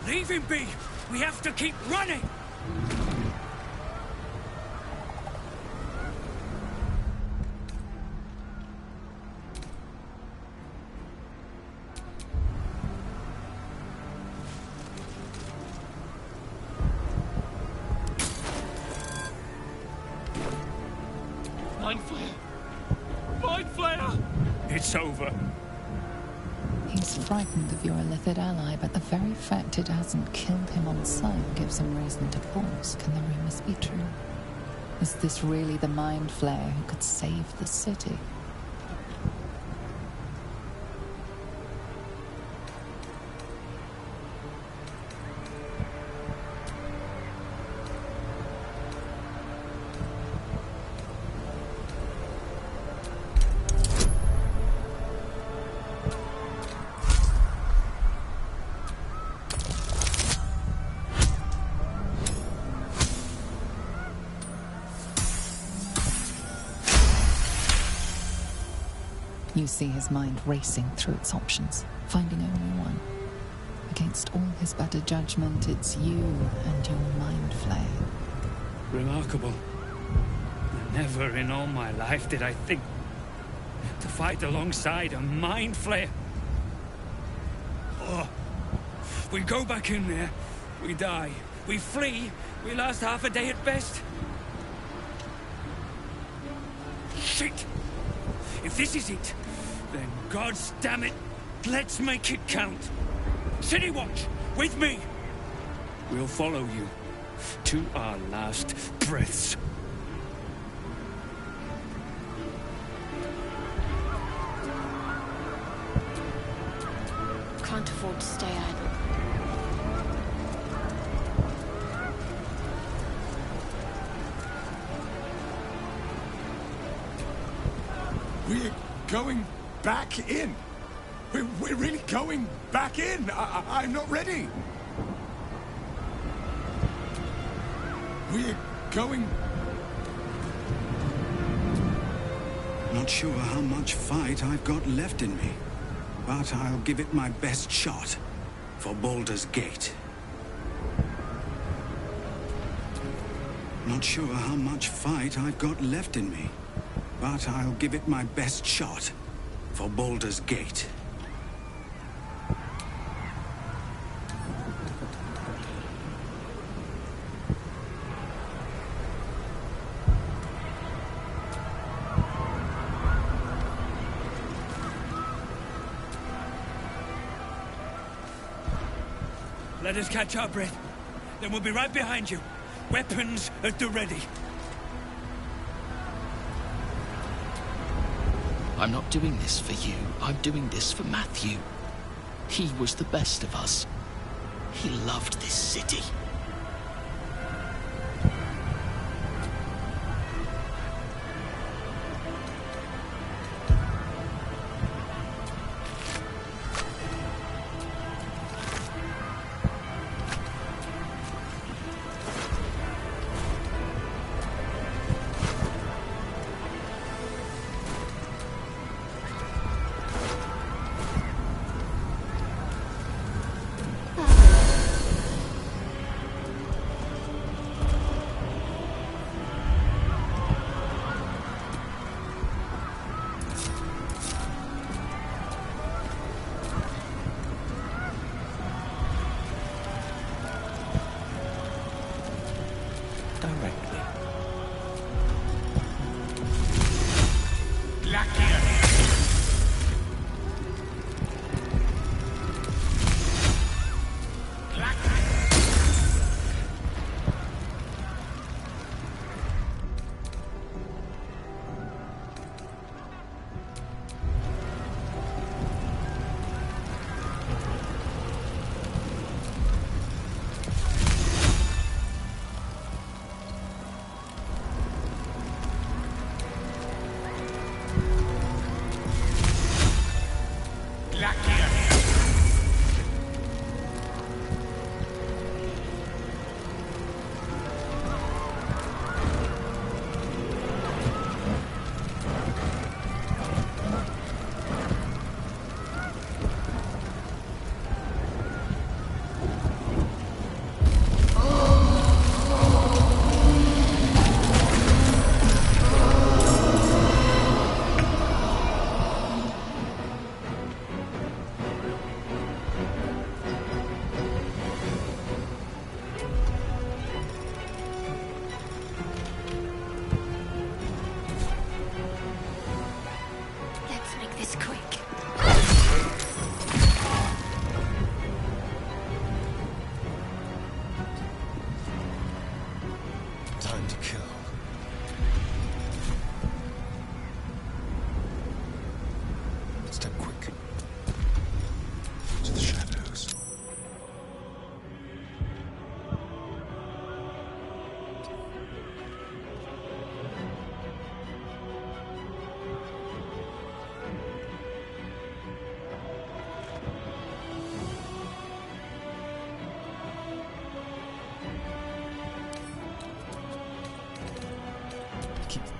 Leave him be! We have to keep running! Mind Flayer! Mind Flayer! It's over. He's frightened of your illithid ally, but the very fact it hasn't killed him on sight gives him reason to pause. Can the rumors be true? Is this really the Mind Flayer who could save the city? You see his mind racing through its options, finding only one. Against all his better judgment, it's you and your Mind Flayer. Remarkable. Never in all my life did I think to fight alongside a Mind Flayer. Oh, we go back in there, we die. We flee, we last half a day at best. Shit! If this is it, then gods damn it, let's make it count. City Watch, with me. We'll follow you to our last breaths. Can't afford to stay idle. We're going back in. We're really going back in. I'm not ready. We're going... Not sure how much fight I've got left in me, but I'll give it my best shot for Baldur's Gate. Not sure how much fight I've got left in me, but I'll give it my best shot for Baldur's Gate. Let us catch our breath. Then we'll be right behind you. Weapons at the ready. I'm not doing this for you. I'm doing this for Matthew. He was the best of us. He loved this city.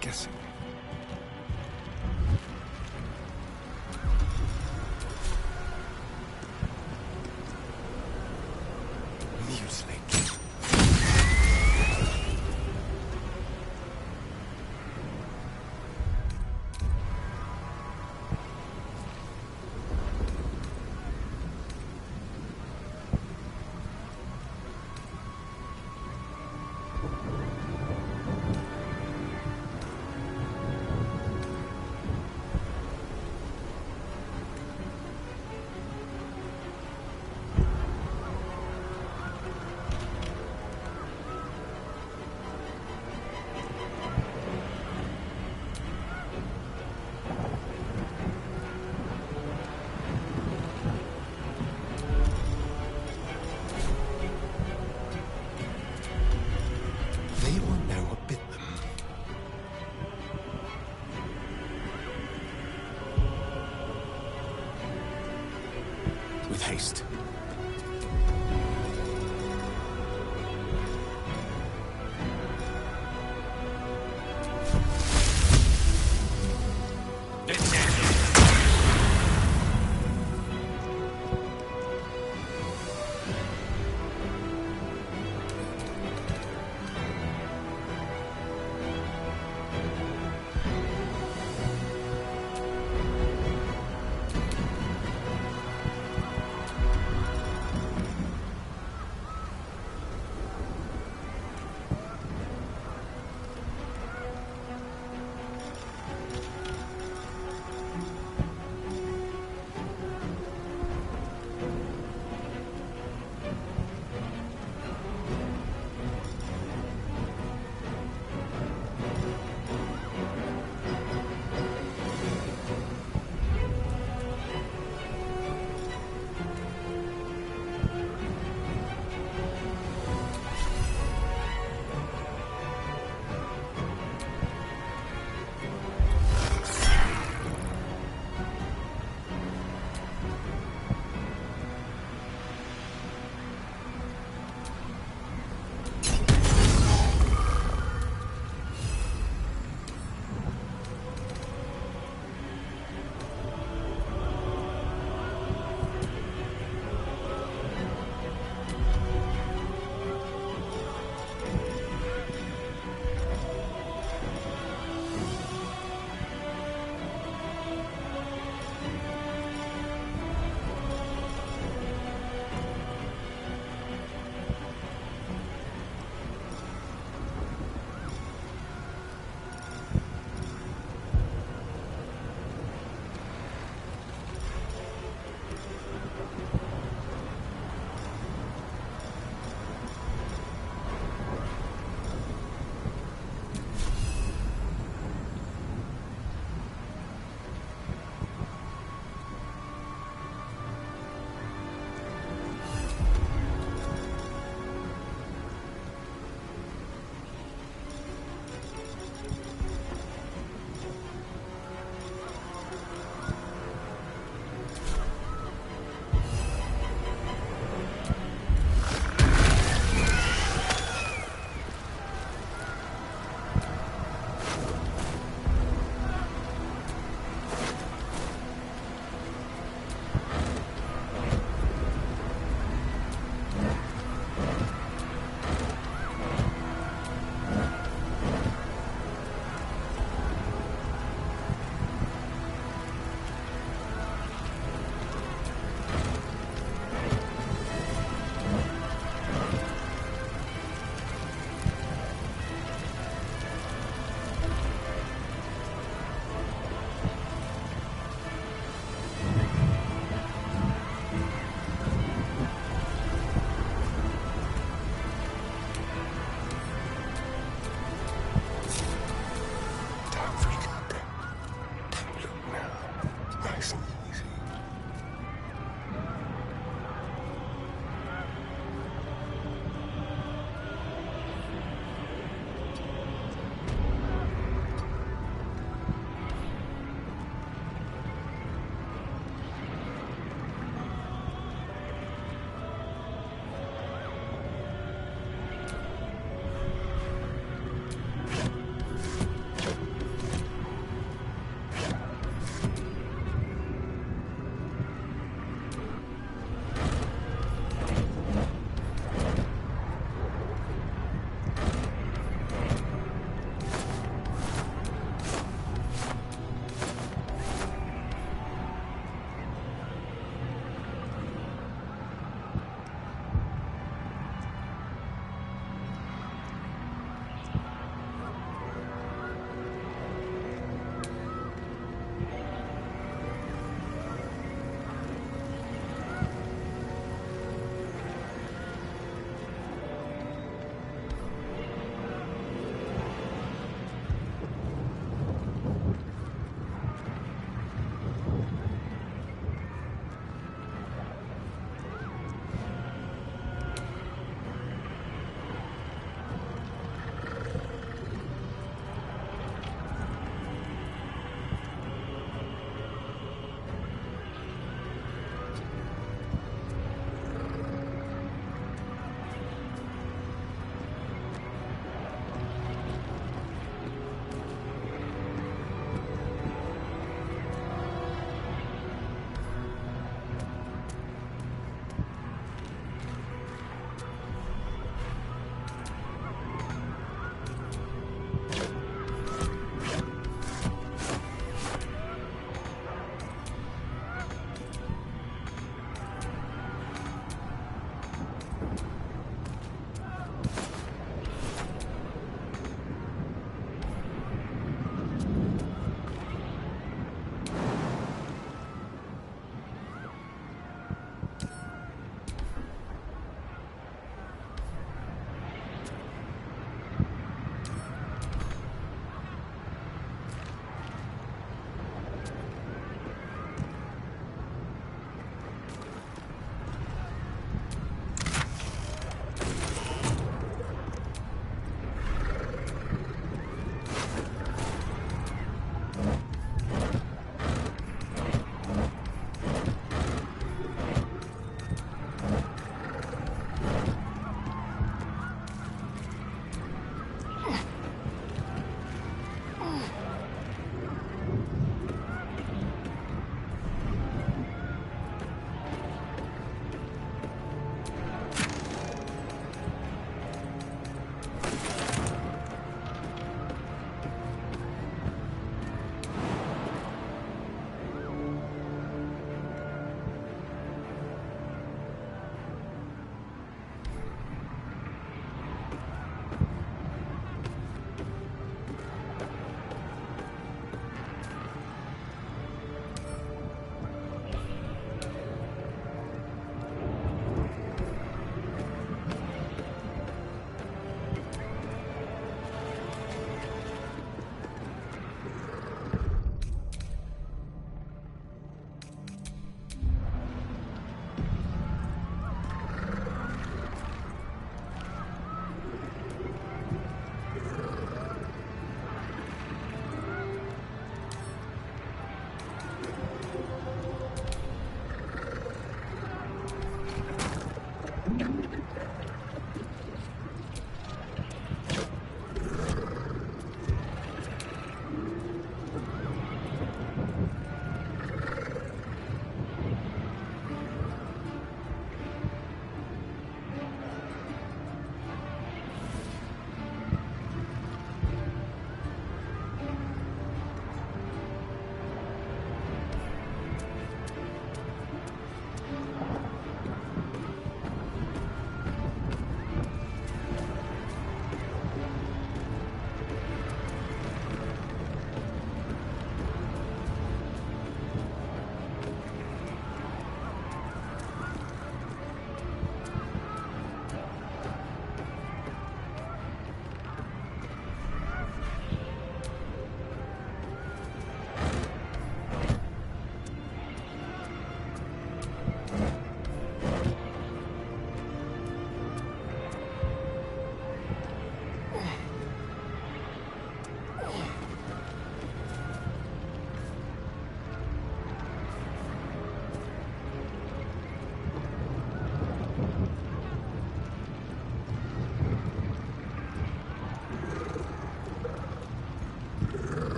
Guessing. Mutilate.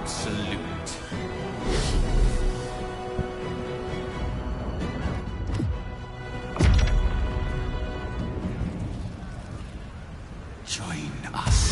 absolute. Join us.